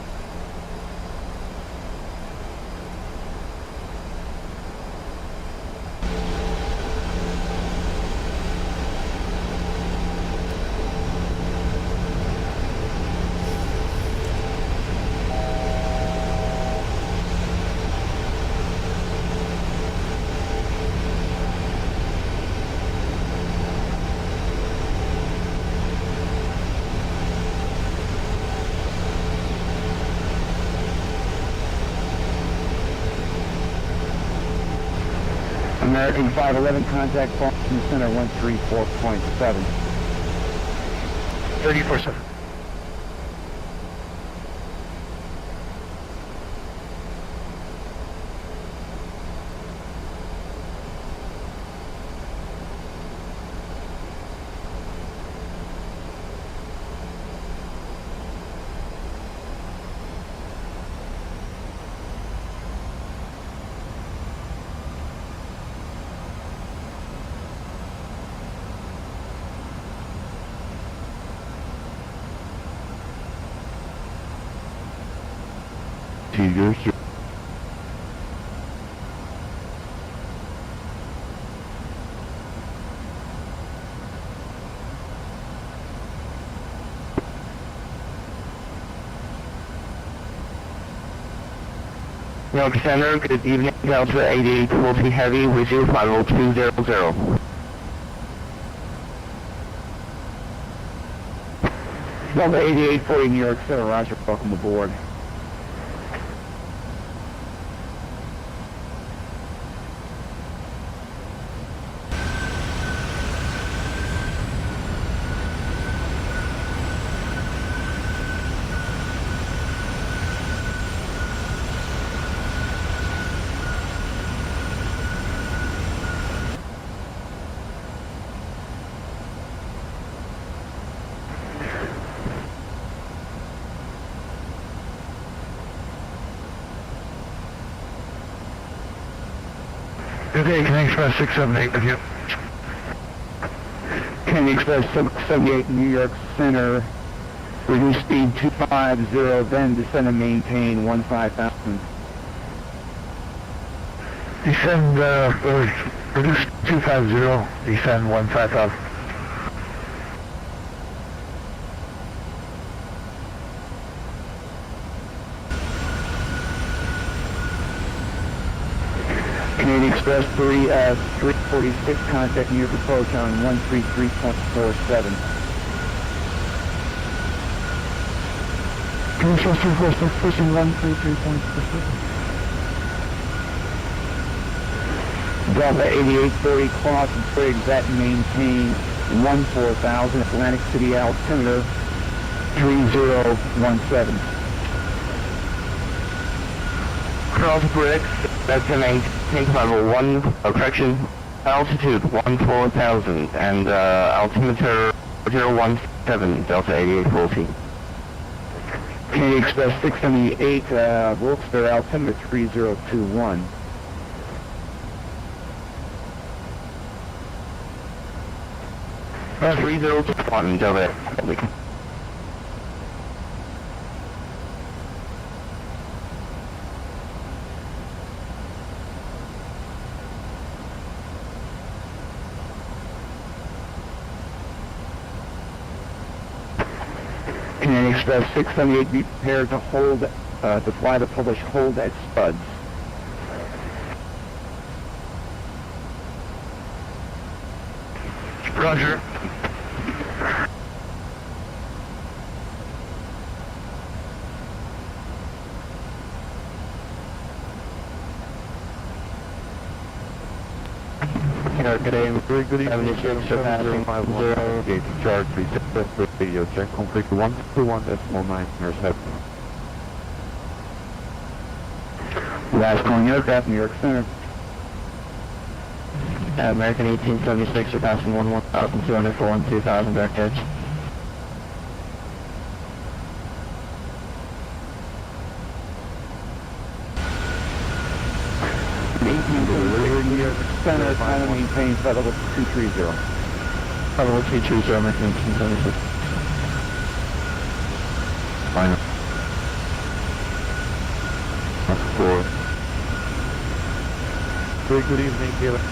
American 511 contact Boston Center 134.7. 34-7. New York Center, good evening, Delta 8840 Heavy with you, 50200. Delta 8840 New York Center, roger, welcome aboard. Good day, Canadian Express 678 with you. Canadian Express 678 New York Center, reduce speed 250, then descend and maintain 15,000. Descend, reduce 250, descend 15,000. Canadian Express 346 contact New York approach on 133.47. Canadian Express 346 pushing 133.47. Delta 8840 crossing Briggs at maintain 14,000 Atlantic City altimeter 3017. Cross Briggs, that's a maintain level 1, correction, altitude 14,000 and altimeter 017, Delta 8840. Canadian Express 678 Wilkes-Barre altimeter 3021. That's 3021, Delta. Canadian Express 678 be prepared to hold, to fly the published hold at Spuds. Roger. Good day. Very good evening. 76 surpassing 0. Gate charge, please. Radio check complete 121.9 Last calling aircraft, New York Center. American 1876 surpassing 11204 and 2000 direct edge. New York Center, trying to maintain flight level 230. Level 230, American 1876. Final. Four. Very good evening, Taylor.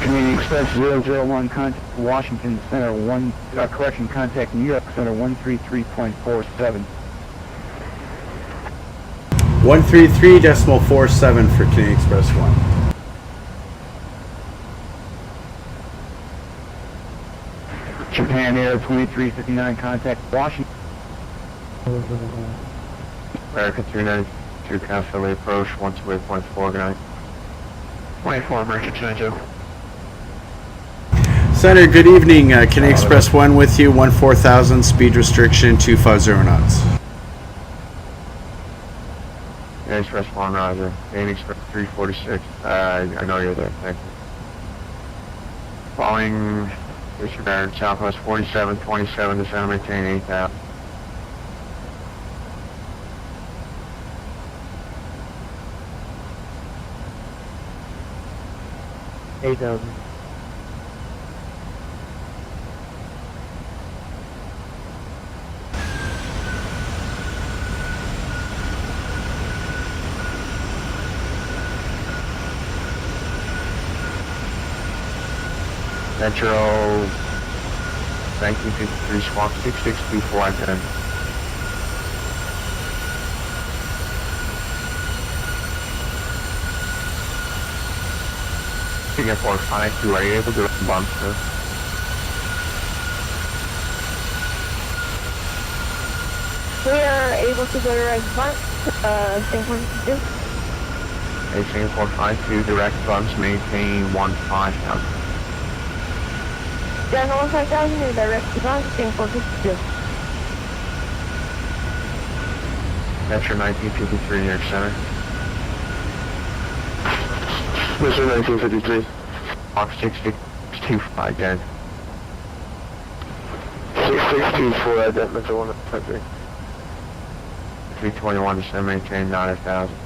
Canadian Express 001, contact Washington Center, correction, contact New York Center 133.47. 133.47 for Canadian Express 1. Japan Air 2359, contact Washington. American 392, Cancel approach 128.4, good night. 24, American 292. Center, good evening. Canadian Express 1 with you, 14,000, speed restriction 250 knots. Canadian Express 1, roger. Canadian Express 346, I know you're there, thank you. Following disregard, Southwest 4727, descend and maintain 8,000. Metro 1953 Squawk 6624 10. Singapore 52, are you able to bump, sir? We are able to go direct bump, Singapore 52. A Singapore 52, direct bumps, maintain 15,000. General 5000, direct bump, Singapore 52. Metro 1953, New York Center. Metro 1953. Squawk 6625, dead. 6624, ident, Metro 153. 321, descend, maintain 9,000.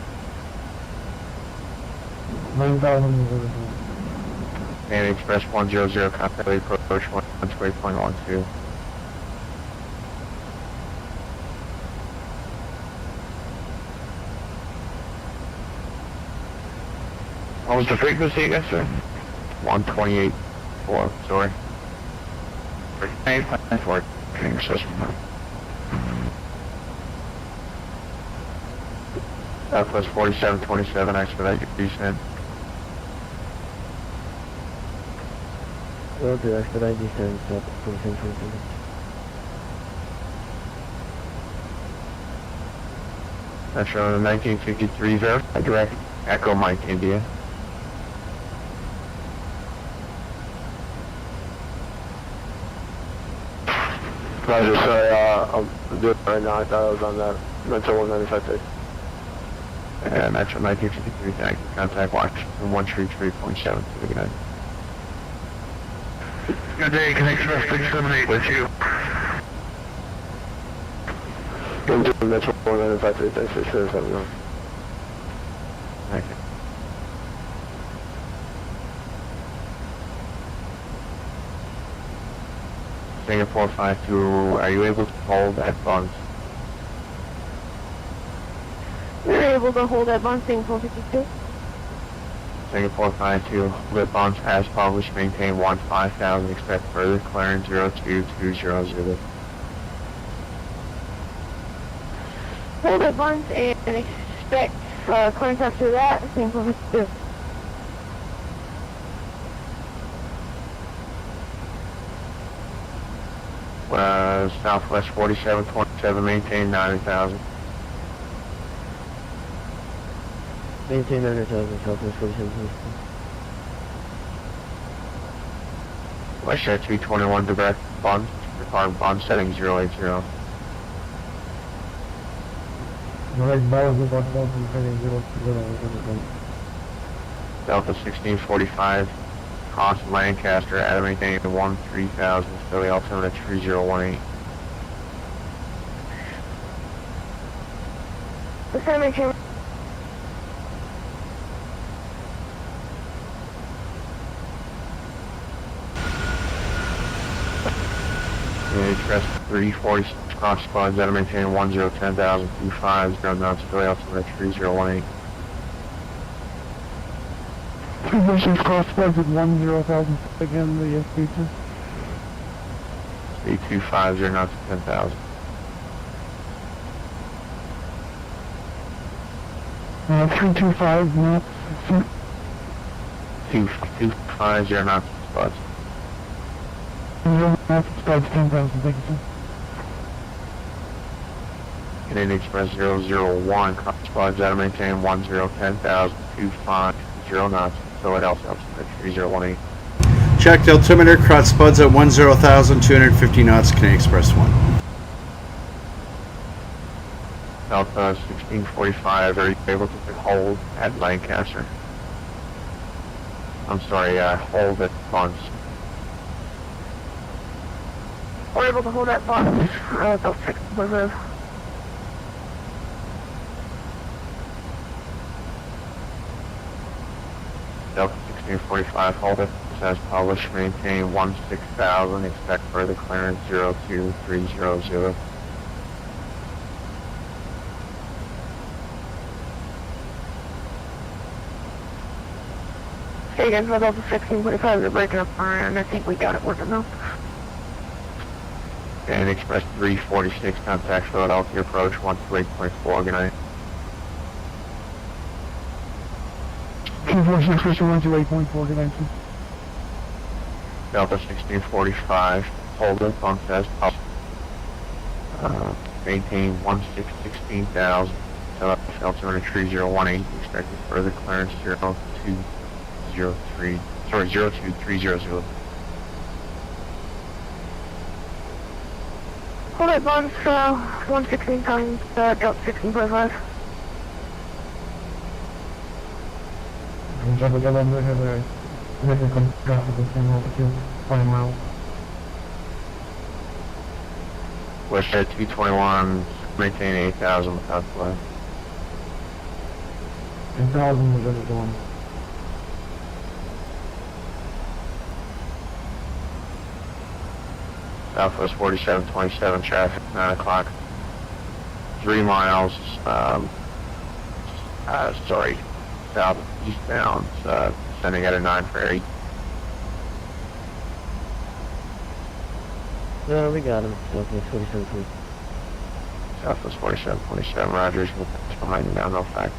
9,000. And Express 100, contact approach 128.12. What was the frequency again, sir? 128.4, sorry. 8.4, Canadian Express 1. Southwest 4727, expedite your descent. Will do, expedite descent, 4727. That's showing 1953 verify direct Echo Mike India. Roger, sorry, I'll do it right now. I thought I was on that Metro 195. Metro 1953, thank you. Contact Washington 133.7 to the good night. Good day, can Xpress 678 with you? Go to Metro 195, thanks for service, have a good one. Thank you. Singapore 52, are you able to hold at FAWNS? We're able to hold at Bond Singapore 52. Singapore 52, lit bonds as published, maintain 15000, expect further clearance 02200. Hold at Bonds and expect clearance after that, Singapore 52. Southwest 4727, maintain 90,000. Maintain 90,000, Southwest 4727. West Air 221, direct bond, required bond setting 080. Delta 1645, cross Lancaster, at maintain 13,000, Philly altimeter 3018. The cemetery. Express 346, cross squads, at maintain 1010,000, 250 knots, Philly altimeter 3018. 246 cross squads at 10,000, again, the SB2. Speed 250 knots, 10,000. 325 knots. 250 knots, spots. 0 knots, spuds, 10,000, thank you, sir. Canadian Express 001, cross squads, at maintain 1010,000, 250 knots, Philadelphia altimeter 3018. Checked altimeter, crotch spuds at 10,000, 250 knots, Canadian Express 1. Delta 1645, are you able to hold at Lancaster? I'm sorry, hold at FAWNS. We're able to hold at Bonds. Delta 645. Delta 1645, hold it. Says published, maintain 16,000, expect further clearance 02300. Hey guys, my Delta 1645, they're breaking up our end. I think we got it working now. And Express 346, contact Philadelphia approach 128.4, good night. 246 Christian 128.4, good night, sir. Delta 1645, hold it on says published. Maintain 16,000, altimeter 3018, expected further clearance 02300. Hold at Bonds, 116 times, Delta 1645. West Air 221, maintain 8,000 without delay. 10,000 was in the dorm. Southwest 4727, traffic 9 o'clock. 3 miles, southeastbound, sending at a 9 for 8. No, we got him. Southwest 4727. Southwest 4727, Rogers, will pass behind you now, no fact.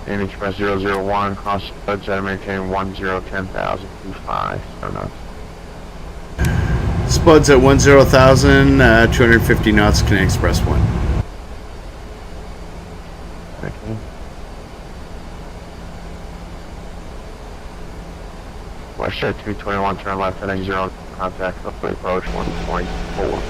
And Express 001, cross spuds at maintain 1010,025. So knots. Spuds at 10,000, 250 knots, Canadian Express 1. Okay. WestJet 221, turn left heading 0, contact hopefully approach 1.4.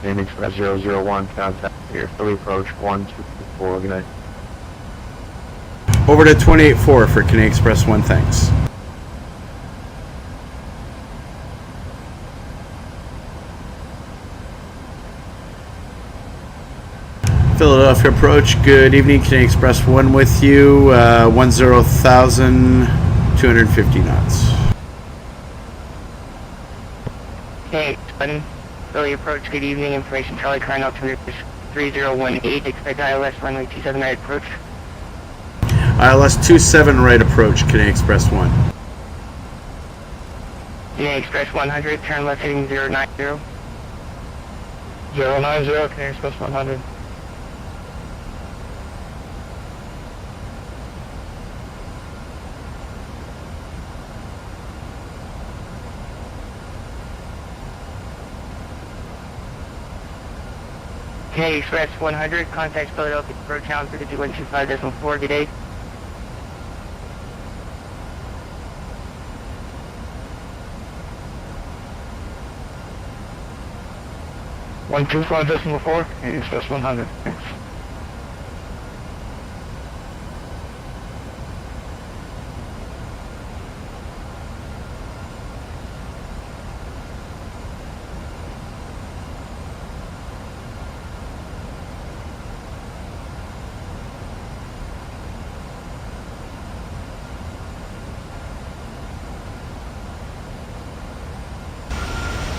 And Express 001, contact here, fully approach 1224, good night. Over to 28.4 for Canadian Express 1, thanks. Philadelphia approach, good evening, Canadian Express 1 with you, 10,000, 250 knots. Okay, button. Philly approach, good evening, information Charlie current altimeter 3018, expect ILS runway 27 right approach. ILS 27 right approach, Canadian Express 1. Canadian Express 100, turn left heading 090. 090, Canadian Express 100. Canadian Express 100, contact Philadelphia approach challenge 32125.4, good day. One two five decimal four, Canadian Express 100. Thanks.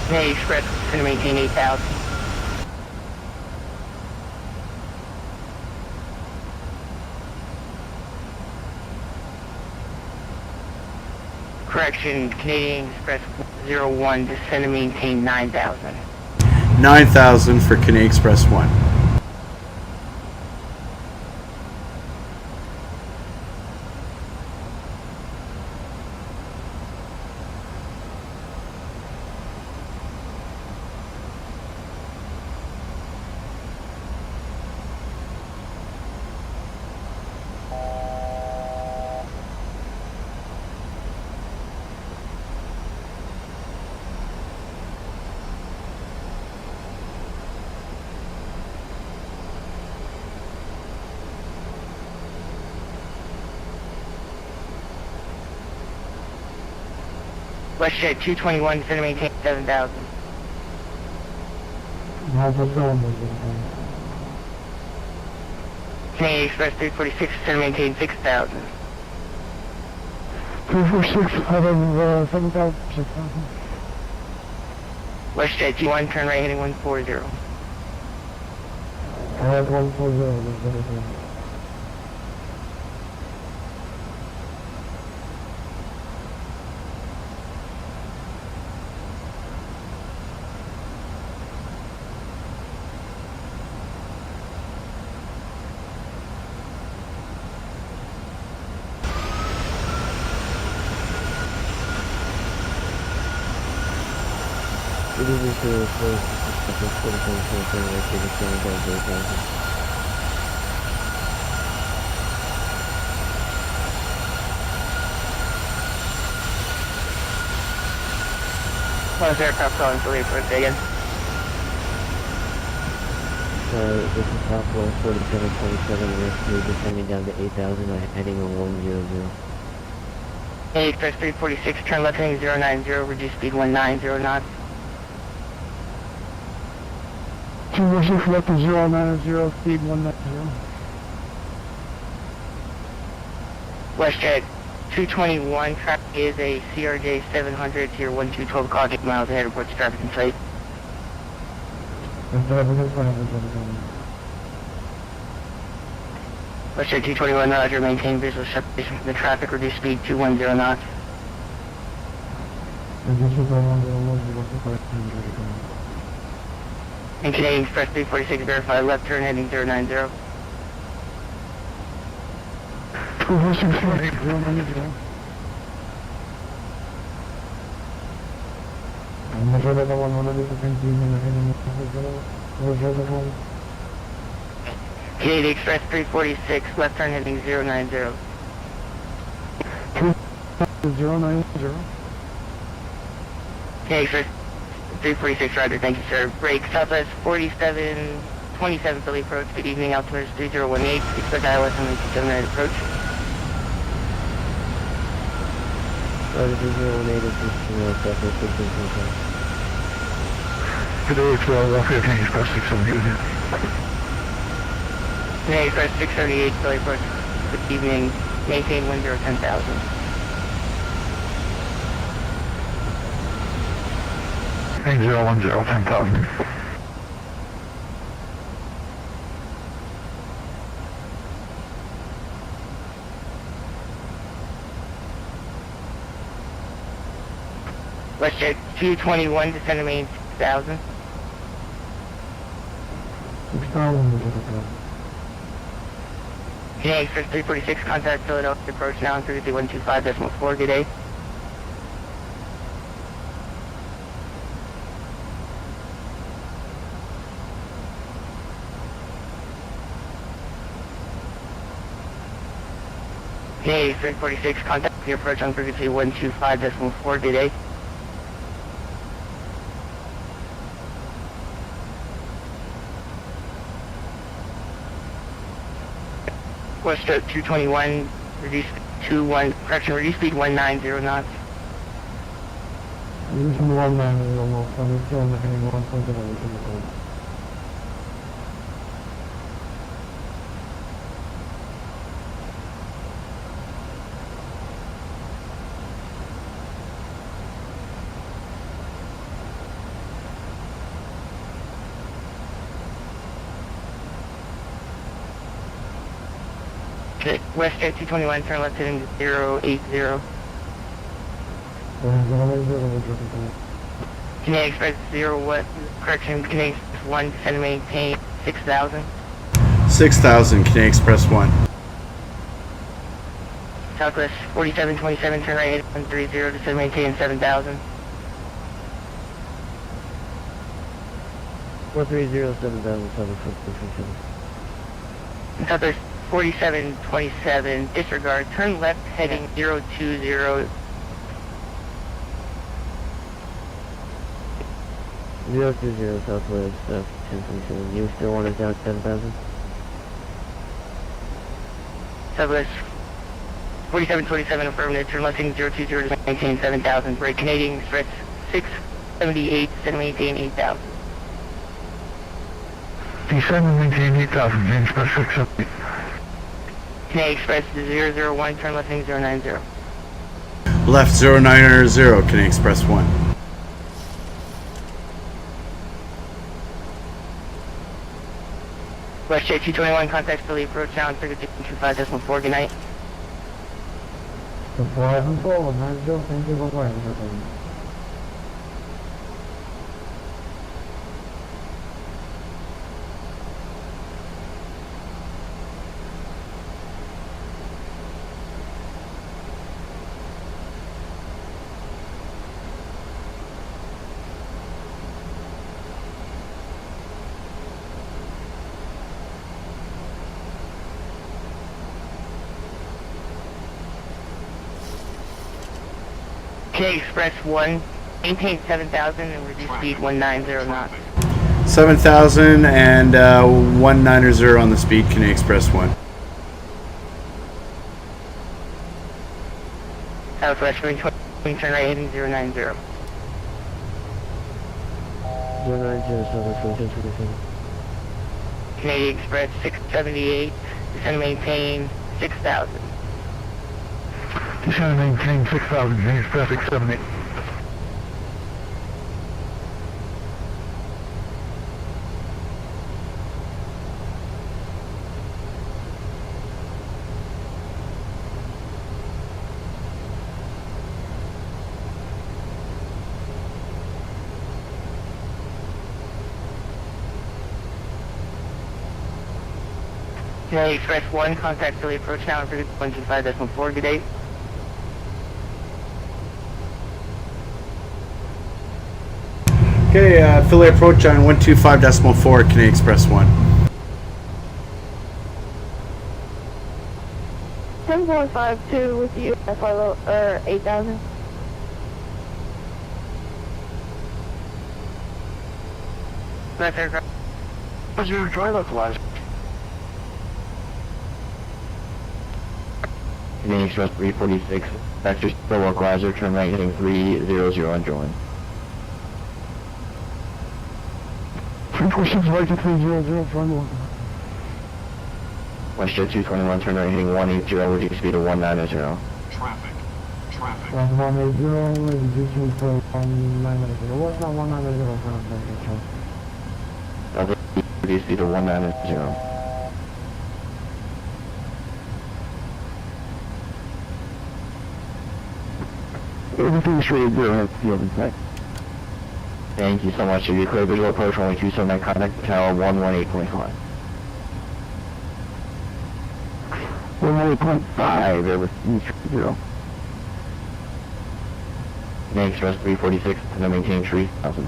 Canadian Express is going to maintain 8,000. Correction, Canadian Express 01, descend to maintain 9,000. 9,000 for Canadian Express 1. WestJet 221, descend to maintain 7,000. Canadian Express 346, descend to maintain 6,000. 346 out of 7,000. WestJet G1, turn right heading 140. 140. Close aircraft calling for leave for again. This is Top 4727, we're descending down to 8,000, heading on 100. Hey, Express 346, turn left heading 090, reduce speed 190 knots. 216 left to 090, speed 190. WestJet 221, traffic is a CRJ 700 to your 1212 call, 8 miles ahead, reports traffic in sight. WestJet 221, roger, maintain visual separation from the traffic, reduce speed 210 knots. And Canadian Express 346, verify left turn heading 090. 246 090. Canadian Express 346, left turn heading 090. 090. Canadian Express 346, roger, thank you, sir. Break Southwest 4727, Philly approach. Good evening, altimeter 3018. Expect ILS on the 279 approach. Today it's Philadelphia, Canadian Express 678. Canadian Express 678, Philly approach. Good evening, maintain 10,000. Hang 010, 10,000. WestJet 221, descend to main 6,000. 6,000. Canadian Express 346, contact Philadelphia approach now on 33125.4, good day. Canadian Express 346, contact your approach on frequency 125.4, good day. WestJet 221, reduce reduce speed 190 knots. Reducing 190 almost, I'm still heading 1.0. WestJet 221, turn left heading 080. Canadian Express 01, correction, Canadian Express 1, descend to maintain 6,000. 6,000, Canadian Express 1. Southwest 4727, turn right heading 130, descend to maintain 7,000. 430, 7,000, 7,437. Southwest 4727, disregard, turn left heading 020. 020, Southwest 1027. You still want us down 7,000? Southwest 4727, affirmative, turn left heading 020 to maintain 7,000. Break Canadian Express 678, descend to maintain 8,000. Descend and maintain 8,000, Canadian Express 678. Canadian Express 001, turn left heading 090. Left 090, Canadian Express 1. WestJet 221, contact Philly approach now on frequency 25.4, good night. Before I have fallen, I don't think it will work. Express 1, maintain 7,000 and reduce speed 190 knots. 7,000 and 190 on the speed, Canadian Express 1. Southwest Marine 20, turn right heading 090. 090, Southwest 110, Canadian Express 678, descend and maintain 6,000. Descend and maintain 6,000, Canadian Express 678. Canadian Express 1, contact Philly approach now and predict 125.4, good day. Okay, Philly approach on 125.4, Canadian Express 1. 10.52 with you, FILO, 8,000. Left aircraft. What's your dry localizer? Canadian Express 346, vector still localizer, turn right heading 300 and join. 346 right to 300, join the localizer. WestJet 221, turn right heading 180, reduce speed to 190. Traffic. 180, reduce speed to 190. What's that 190? Delta reduce speed to 190. Everything's ready to go, field in sight. Thank you so much. If you clear visual approach, only 279, contact the tower 118.5. 118.5, everything's 0. Canadian Express 346, and then maintain 3,000.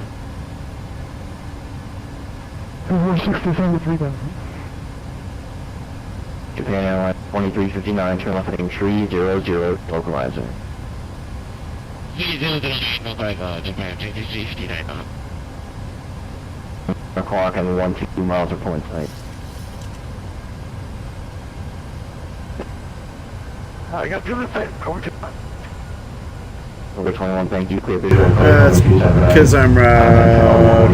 346 descend to 3,000. Japan Airline 2359, turn left heading 300, localizer. 3009 localizer, Japan 2359. O'clock and 12 miles of point sight. I got to do the thing. Over to Over 21, thank you. Clear visual. That's because I'm,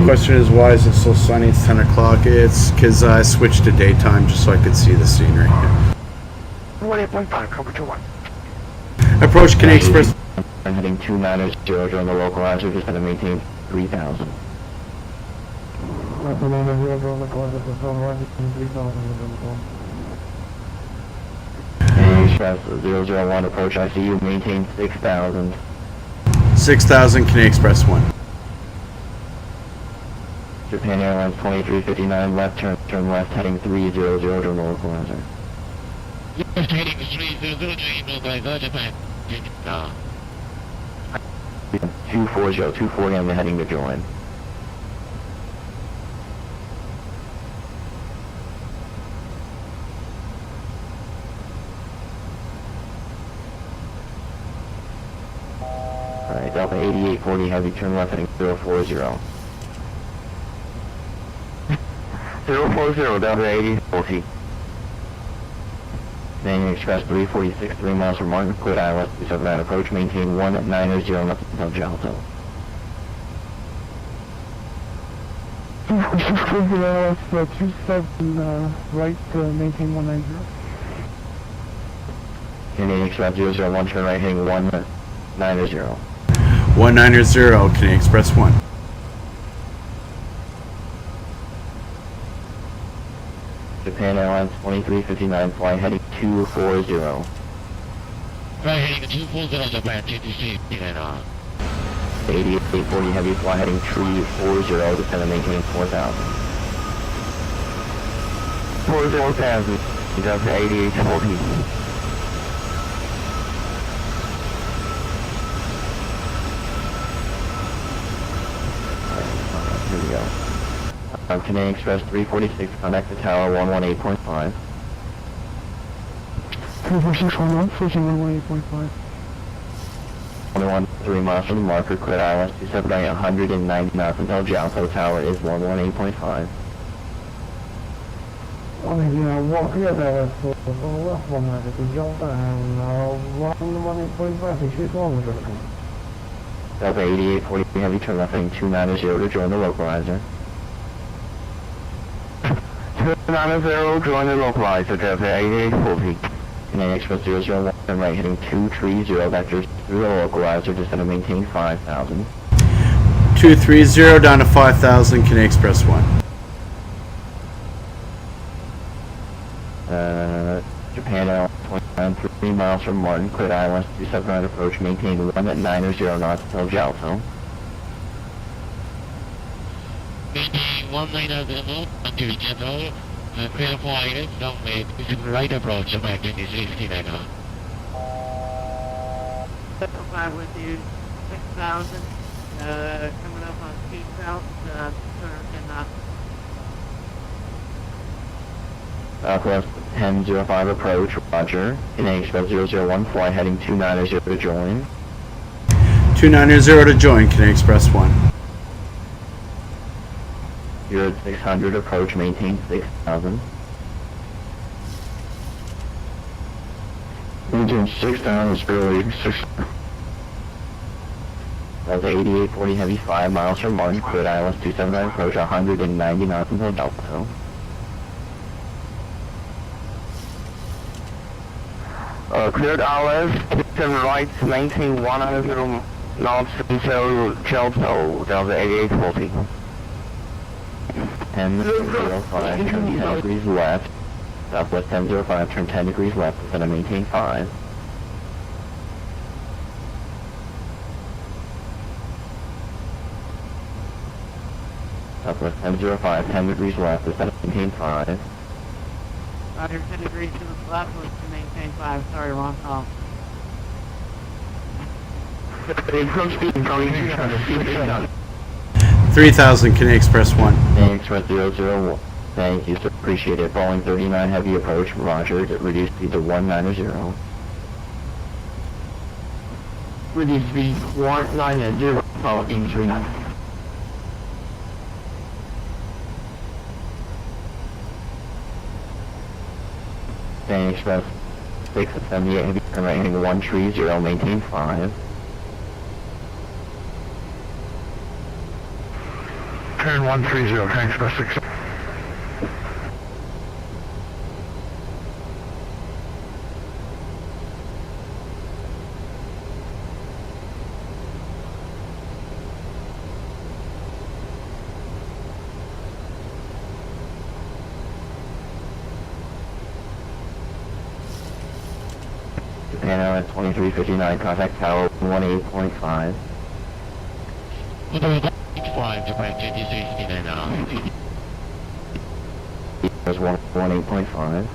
question is why is it so sunny? It's 10 o'clock. It's because I switched to daytime just so I could see the scenery. 1.5, cover to 1. Approach Canadian Express. I'm heading 290 during the localizer, just going to maintain 3,000. Canadian Express 001, approach ICU, maintain 6,000. 6,000, Canadian Express 1. Japan Airlines 2359, left turn left heading 300 during the localizer. Left heading 300, localizer, Japan. 240, I'm heading to join. Alright, Delta 8840, heavy, turn left heading 040. 040, Delta 8040. Canadian Express 346, 3 miles from Martin, cleared ILS 279, approach, maintain 190, left until Jalto. 27, right, maintain 190. Canadian Express 001, turn right heading 190. 190, Canadian Express 1. Japan Airlines 2359, fly heading 240. Right heading 240, Japan 2359. 8840, heavy, fly heading 340, descend and maintain 4,000. 40,000, Delta 8840. Here we go. Canadian Express 346, contact the tower 118.5. 346 11, switching 118.5. 21 3 miles from the marker, clear ILS 279 190 knots until Jalto Tower is 118.5. What here there for last one had it is John and 118.5 is shit wrong with it. Delta 8840 heavy turn left heading 290 to join the localizer. 290 join the localizer, Delta 8840. Canadian Express 001 and right heading 230 vectors through the localizer, descend and maintain 5,000. 230 down to 5,000, Canadian Express 1. Japan Airline 29 3 miles from Martin, cleared ILS 279 approach, maintain 190 knots until Jalto. Maintain 190 until Jalto, clear for ILS, runway, this is right approach, American is 69 knots. 5 with you, 6,000, coming up on speed south, turn knots. Southwest 1005 approach, roger. Canadian Express 001 fly heading 290 to join. 290 to join, Canadian Express 1. You're at 600 approach, maintain 6,000. Maintain 6,000, speed 6. That's 8840 heavy 5 miles from Martin, cleared ILS 279 approach 190 knots until Jalto. Cleared ILS 27 right, maintain 100 knots until Jalto, Delta 8840. 1005, turn 10 degrees left. Southwest 1005, turn 10 degrees left, descend and maintain 5. Southwest 1005, 10 degrees left, descend and maintain 5. Roger, 10 degrees to the left, let's maintain 5. Sorry, wrong call. Approach speed and calling 3,000, Canadian Express 1. Canadian Express 001. Thank you, sir. Appreciate it. Boeing 39 heavy approach, roger. Reduce speed to 190. Reduce speed 190, following 39. Canadian Express 678 heavy turn right heading 130, maintain 5. Turn 130, Canadian Express 6. Japan Airline 2359, contact tower 18.5. 5, Japan 2369 knots. There's 18.5.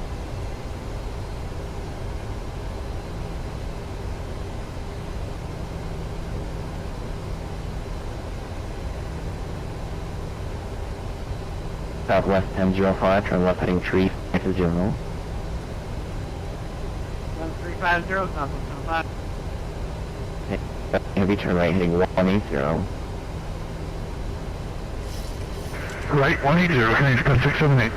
Southwest 1005, turn left heading 3 to 0. 1350, Southwest 105. Heavy turn right heading 180. Right, 180, Canadian Express 678.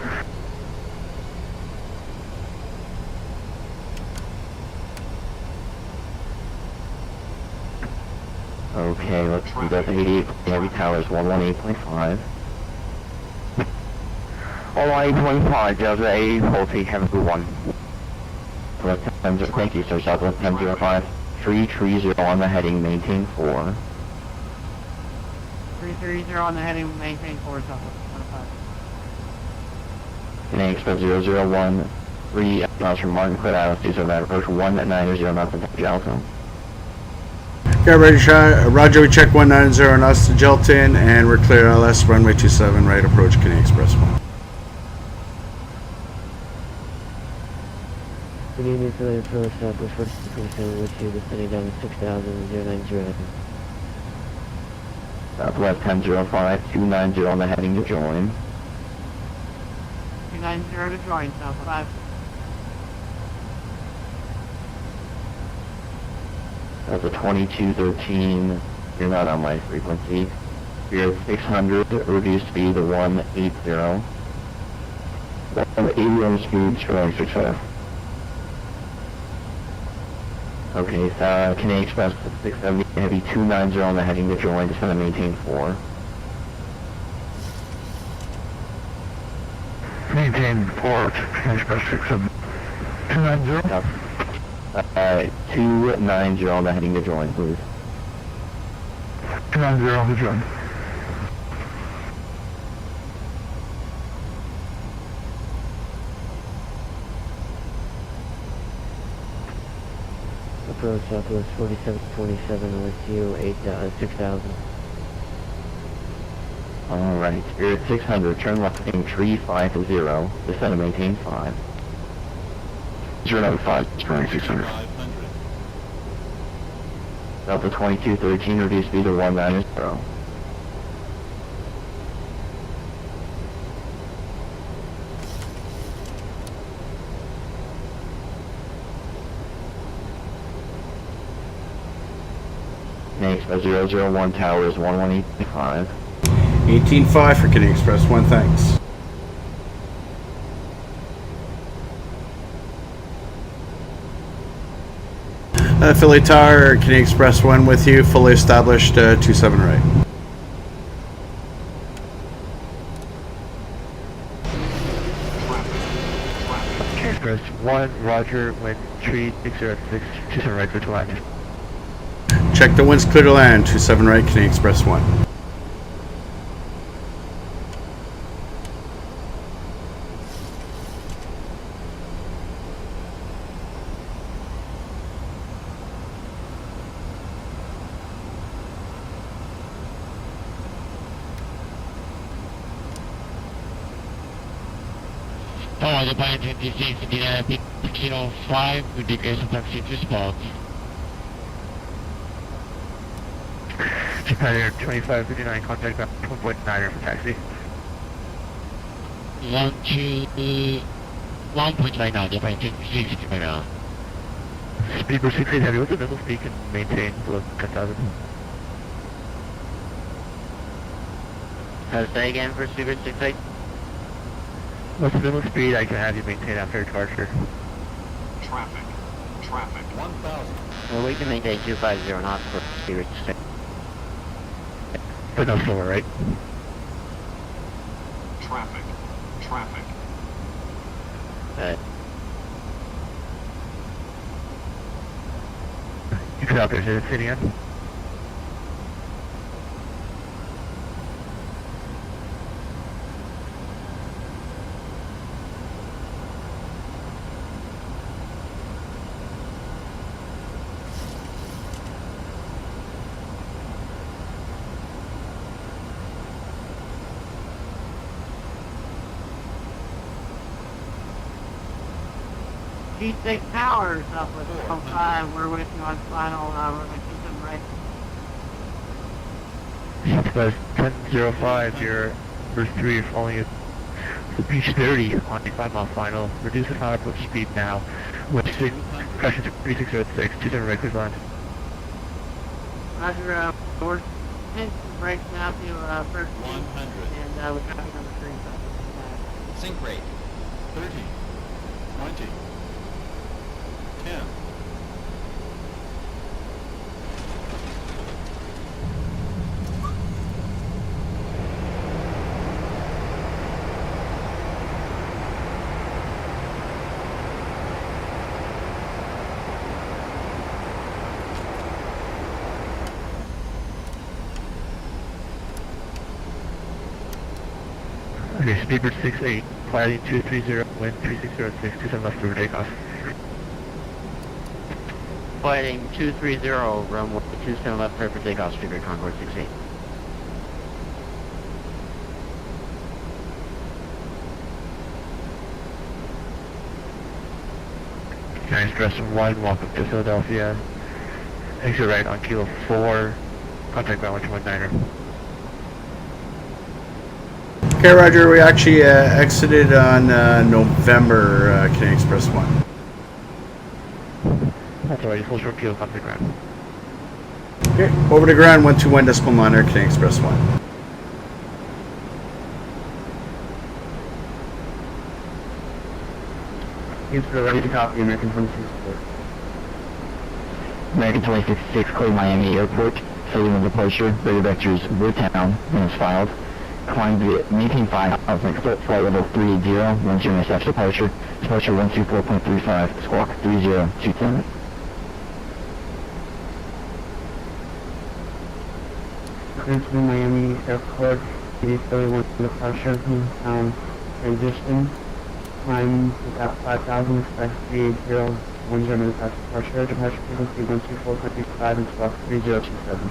Okay, let's see, that's 88, heavy towers 118.5. 118.5, Delta 8840, have a good one. Thank you, sir. Southwest 1005, 330 on the heading, maintain 4. 330 on the heading, maintain 4, Southwest 105. Canadian Express 001, 3 miles from Martin, cleared ILS 279, approach 190 knots until Jalto. Okay, Roger, we check 190 knots to Jelton, and we're clear LS, runway 27, right approach, Canadian Express 1. Good evening, Philly Pro Southwest 47 with you, descending down to 6,090. Southwest 1005, 290 on the heading to join. 290 to join, Southwest 5. That's a 2213. You're not on my frequency. You're at 600, reduced speed to 180. 180 on speed, showing success. Okay, so Canadian Express 670, heavy 290 on the heading to join, descend and maintain 4. Maintain 4, Canadian Express 670. 290? 290 on the heading to join, please. 290 on the join. Approach Southwest 4727 with you, 6,000. Alright, you're at 600, turn left heading 350, descend and maintain 5. 095, turning 600. Delta 2213, reduce speed to 190. Next, 001 tower is 118.5. 18.5 for Canadian Express 1, thanks. Philly Tower, Canadian Express 1 with you, fully established, 27 right. Canadian Express 1, roger, wind 3606, 27 right for to land. Check the winds clear to land, 27 right, Canadian Express 1. Tower, the pilot 26, Indiana P305, with degrees of taxi to spot. Japan Air 2559, contact ground 1.9 for taxi. 1.9 now, the pilot 26 right now. Speed for 68 heavy, what's the middle speed can maintain below 10,000? Say again for Super 68? What's the minimum speed I can have you maintain after departure? Traffic. 1,000. Well, we can maintain 250 knots for Super 68. But no slower, right? Traffic. You cut out there, say it again? G6 Towers up with 05. We're with you on final, we're going to keep them right. Express 1005, your first 3 are falling at the beach 30 on the 5 mile final. Reduce the final approach speed now. Wind 6, pressure 3606, 27 right clear line. Roger, we're pinching brakes now to first 100. And we're traffic number 3. Sync rate. 30. 20. 10. Okay, speedbird 68, piloting 230, wind 3606, 27 left over takeoff. Fighting 230, runway 27 left, clear for takeoff, speedbird Concord 68. Canadian Express 1, welcome to Philadelphia. Exit right on Kilo 4, contact ground 119er. Okay, Roger, we actually exited on November, Canadian Express 1. That's alright, full short Kilo, contact ground. Okay, over to ground, 121.9, Canadian Express 1. Houston, ready to copy, American 26. American 266, clear Miami Airport. Failure departure. Radio vectors Woodtown. Minutes filed. Climb to maintain 5,000. Flight level 380. 10 SF departure. Departure 124.35. Squawk 3027. Houston, Miami Airport. 8031 departure. Transition. Climb about 5,000. Expect 380. 10 SF departure. Departure frequency 124.35 and squawk 3027.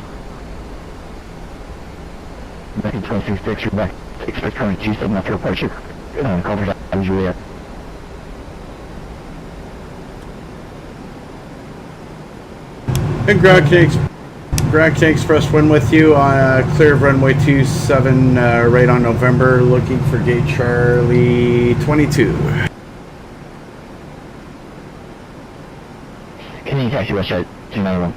American 266, you're back. Expect current 27 after departure. Coverage out Juliet. And Ground King Express 1 with you on clear of runway 27 right on November, looking for gate Charlie 22. Canadian taxi West Jet 291.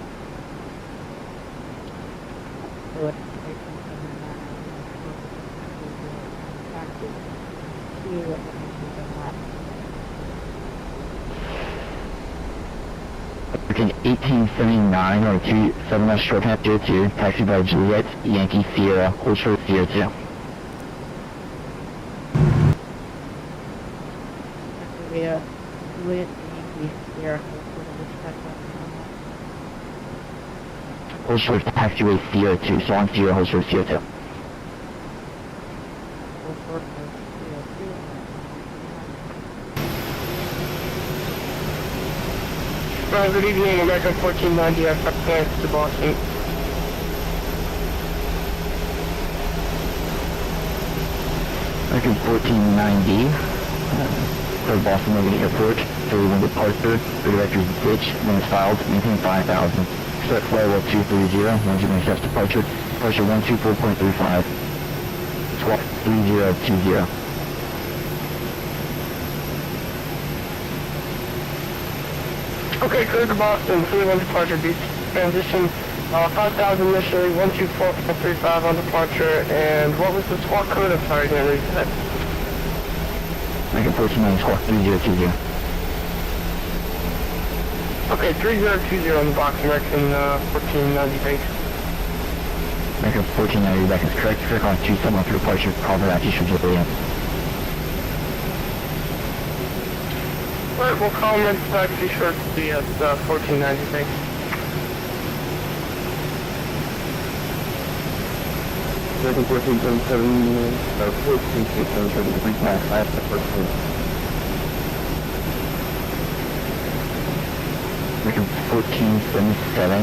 American 1879 or 27 left short half 02, taxi by Juliet, Yankee Sierra, hold short 02. Juliet, Yankee, Sierra, Hold short taxiway CO2, so on Sierra, hold short CO2. Good evening, American 1490, Xpress to Boston. American 1490, for Boston Logan Airport, 31 departure, redirectors ditch, minutes filed, maintain 5,000. Start flight level 230, 10 SF departure, departure 124.35, squawk 3020. Okay, clear to Boston, 31 departure, beach transition, 5,000 initially, 124.35 on departure, and what was the squawk code? I'm sorry, I didn't read that. American 1490, squawk 3020. Okay, 3020 on the box, American 1490 base. American 1490, back is correct, correct on 27 after departure, call for that, Eastern Juliet. Alright, we'll call him into taxi short to be at 1490, thanks. American 1477, 1467, trying to recast, I have the first one. American 1477,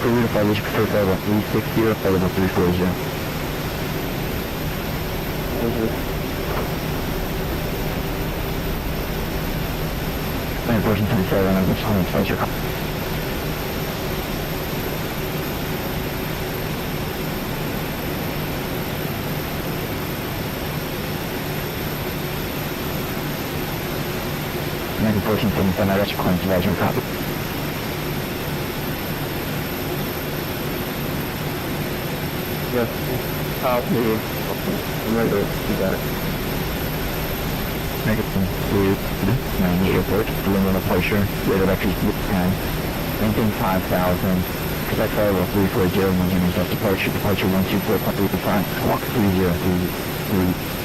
for route of flight, which prefer flight level 360, flight level 340. American 1477, I'm just calling twice your call. American 1477, I got your claims, Roger, copy. Yes, copy. I'm ready to do that. American 290 Airport, preliminary departure, radar vectors time, maintain 5,000, expect flight level 340, 10 SF departure, departure 124.35, squawk 3033.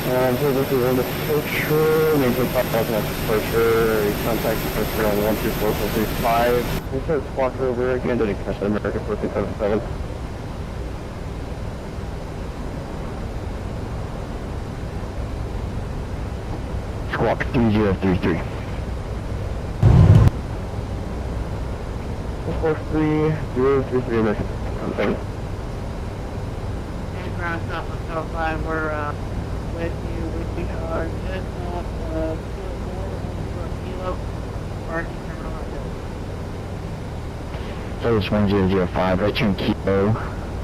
So this is on the picture, maintain 5,000 at departure, contact departure on 124.35. This is squawk over again, didn't catch that American 1477. Squawk 3033. 43033 American. Okay, ground stop on 05, we're with you. We are just off of Kilo, parking terminal right there. Service 1005, right turn Kilo,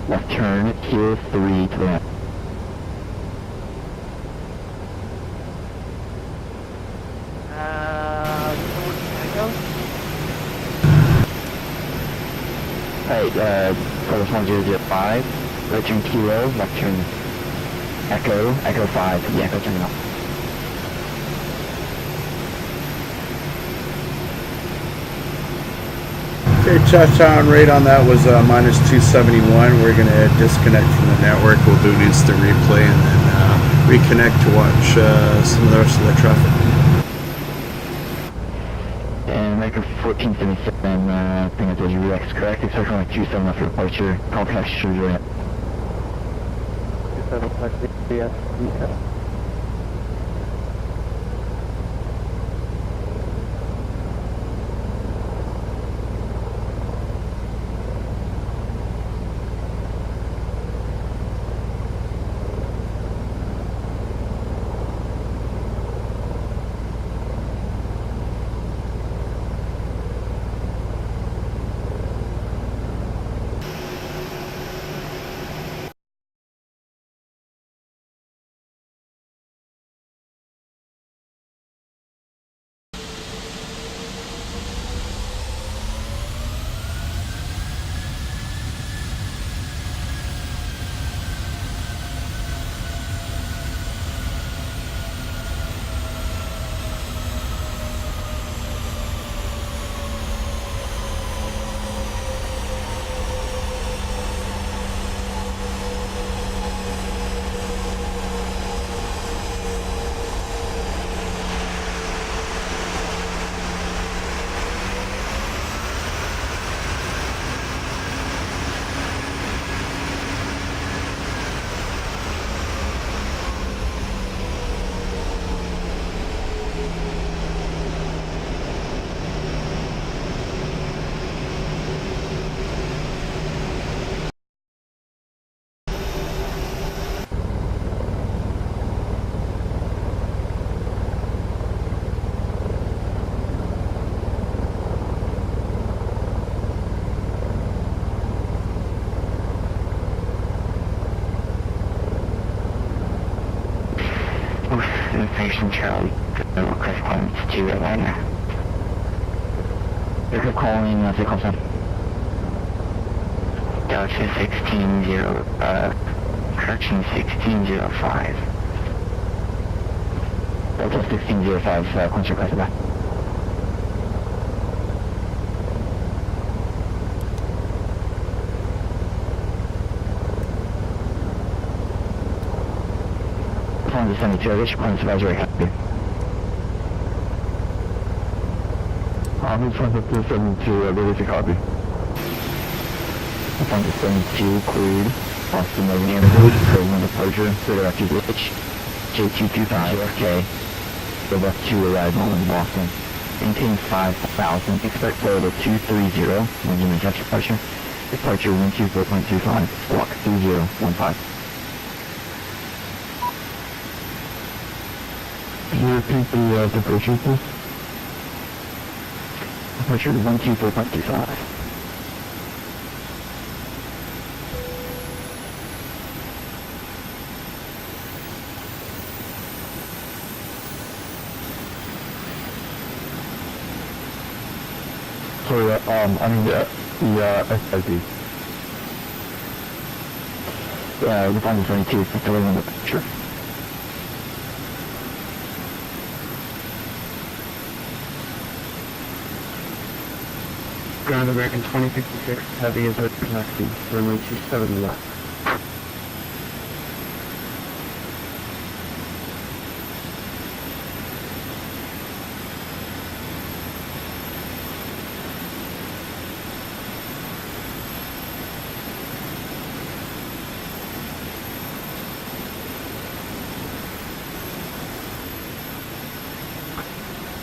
left turn Kilo 3 to the left. Flight 1005, right turn Kilo, left turn Echo 5, the Echo terminal. Okay, touchdown rate on that was minus 271. We're going to disconnect from the network. We'll do an instant replay and then reconnect to watch some of the rest of the traffic. And American 1477, I think it was UX correct. It's actually 27 after departure. Call PHL join it. 27 yes, reset. Information Charlie, request clearance to Airline. You're calling, say call sign. Delta 160, correction 1605. Delta 1605, clearance request back. To 72, I wish your clearance advisory happy. Who's front of 272, ready to copy. Front of 72, cleared. Boston, Logan Airport, program departure, further after Village, J225, JFK, go back to arrival in Boston. Maintain 5,000, expect flow to 230, Benjamin Jets departure, departure 124.25, squawk 3015. Can you repeat the departure, please? Departure 124.25. Sorry, I mean the SID. The final 22 is still in the picture. Ground American 2056, heavy is taxi, runway 27 left.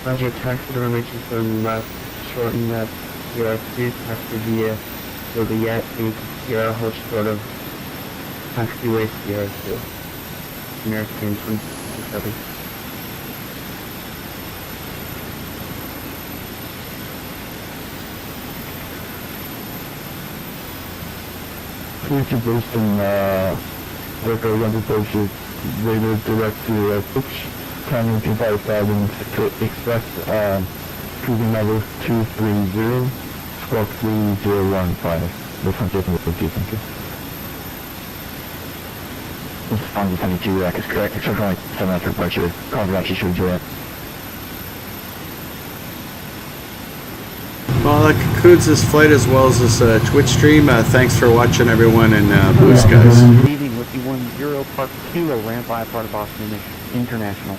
Roger, taxi to runway 27 left, shorten that. Sierra 2, taxi via Joliet, Sierra hold short of taxiway Sierra 2. American 2057. Please to Boston, Echo 1 radar direct to 6, climbing to 5,000 Express, cruising level 230, squawk 3015. The front open with you, thank you. This is FAWNS 72, is correct. Except for 7 after departure. Call to actually should Juliet. Well, that concludes this flight as well as this Twitch stream. Thanks for watching, everyone, and boost, guys. Leaving with the 10 Park Kilo, ran by part of Boston International.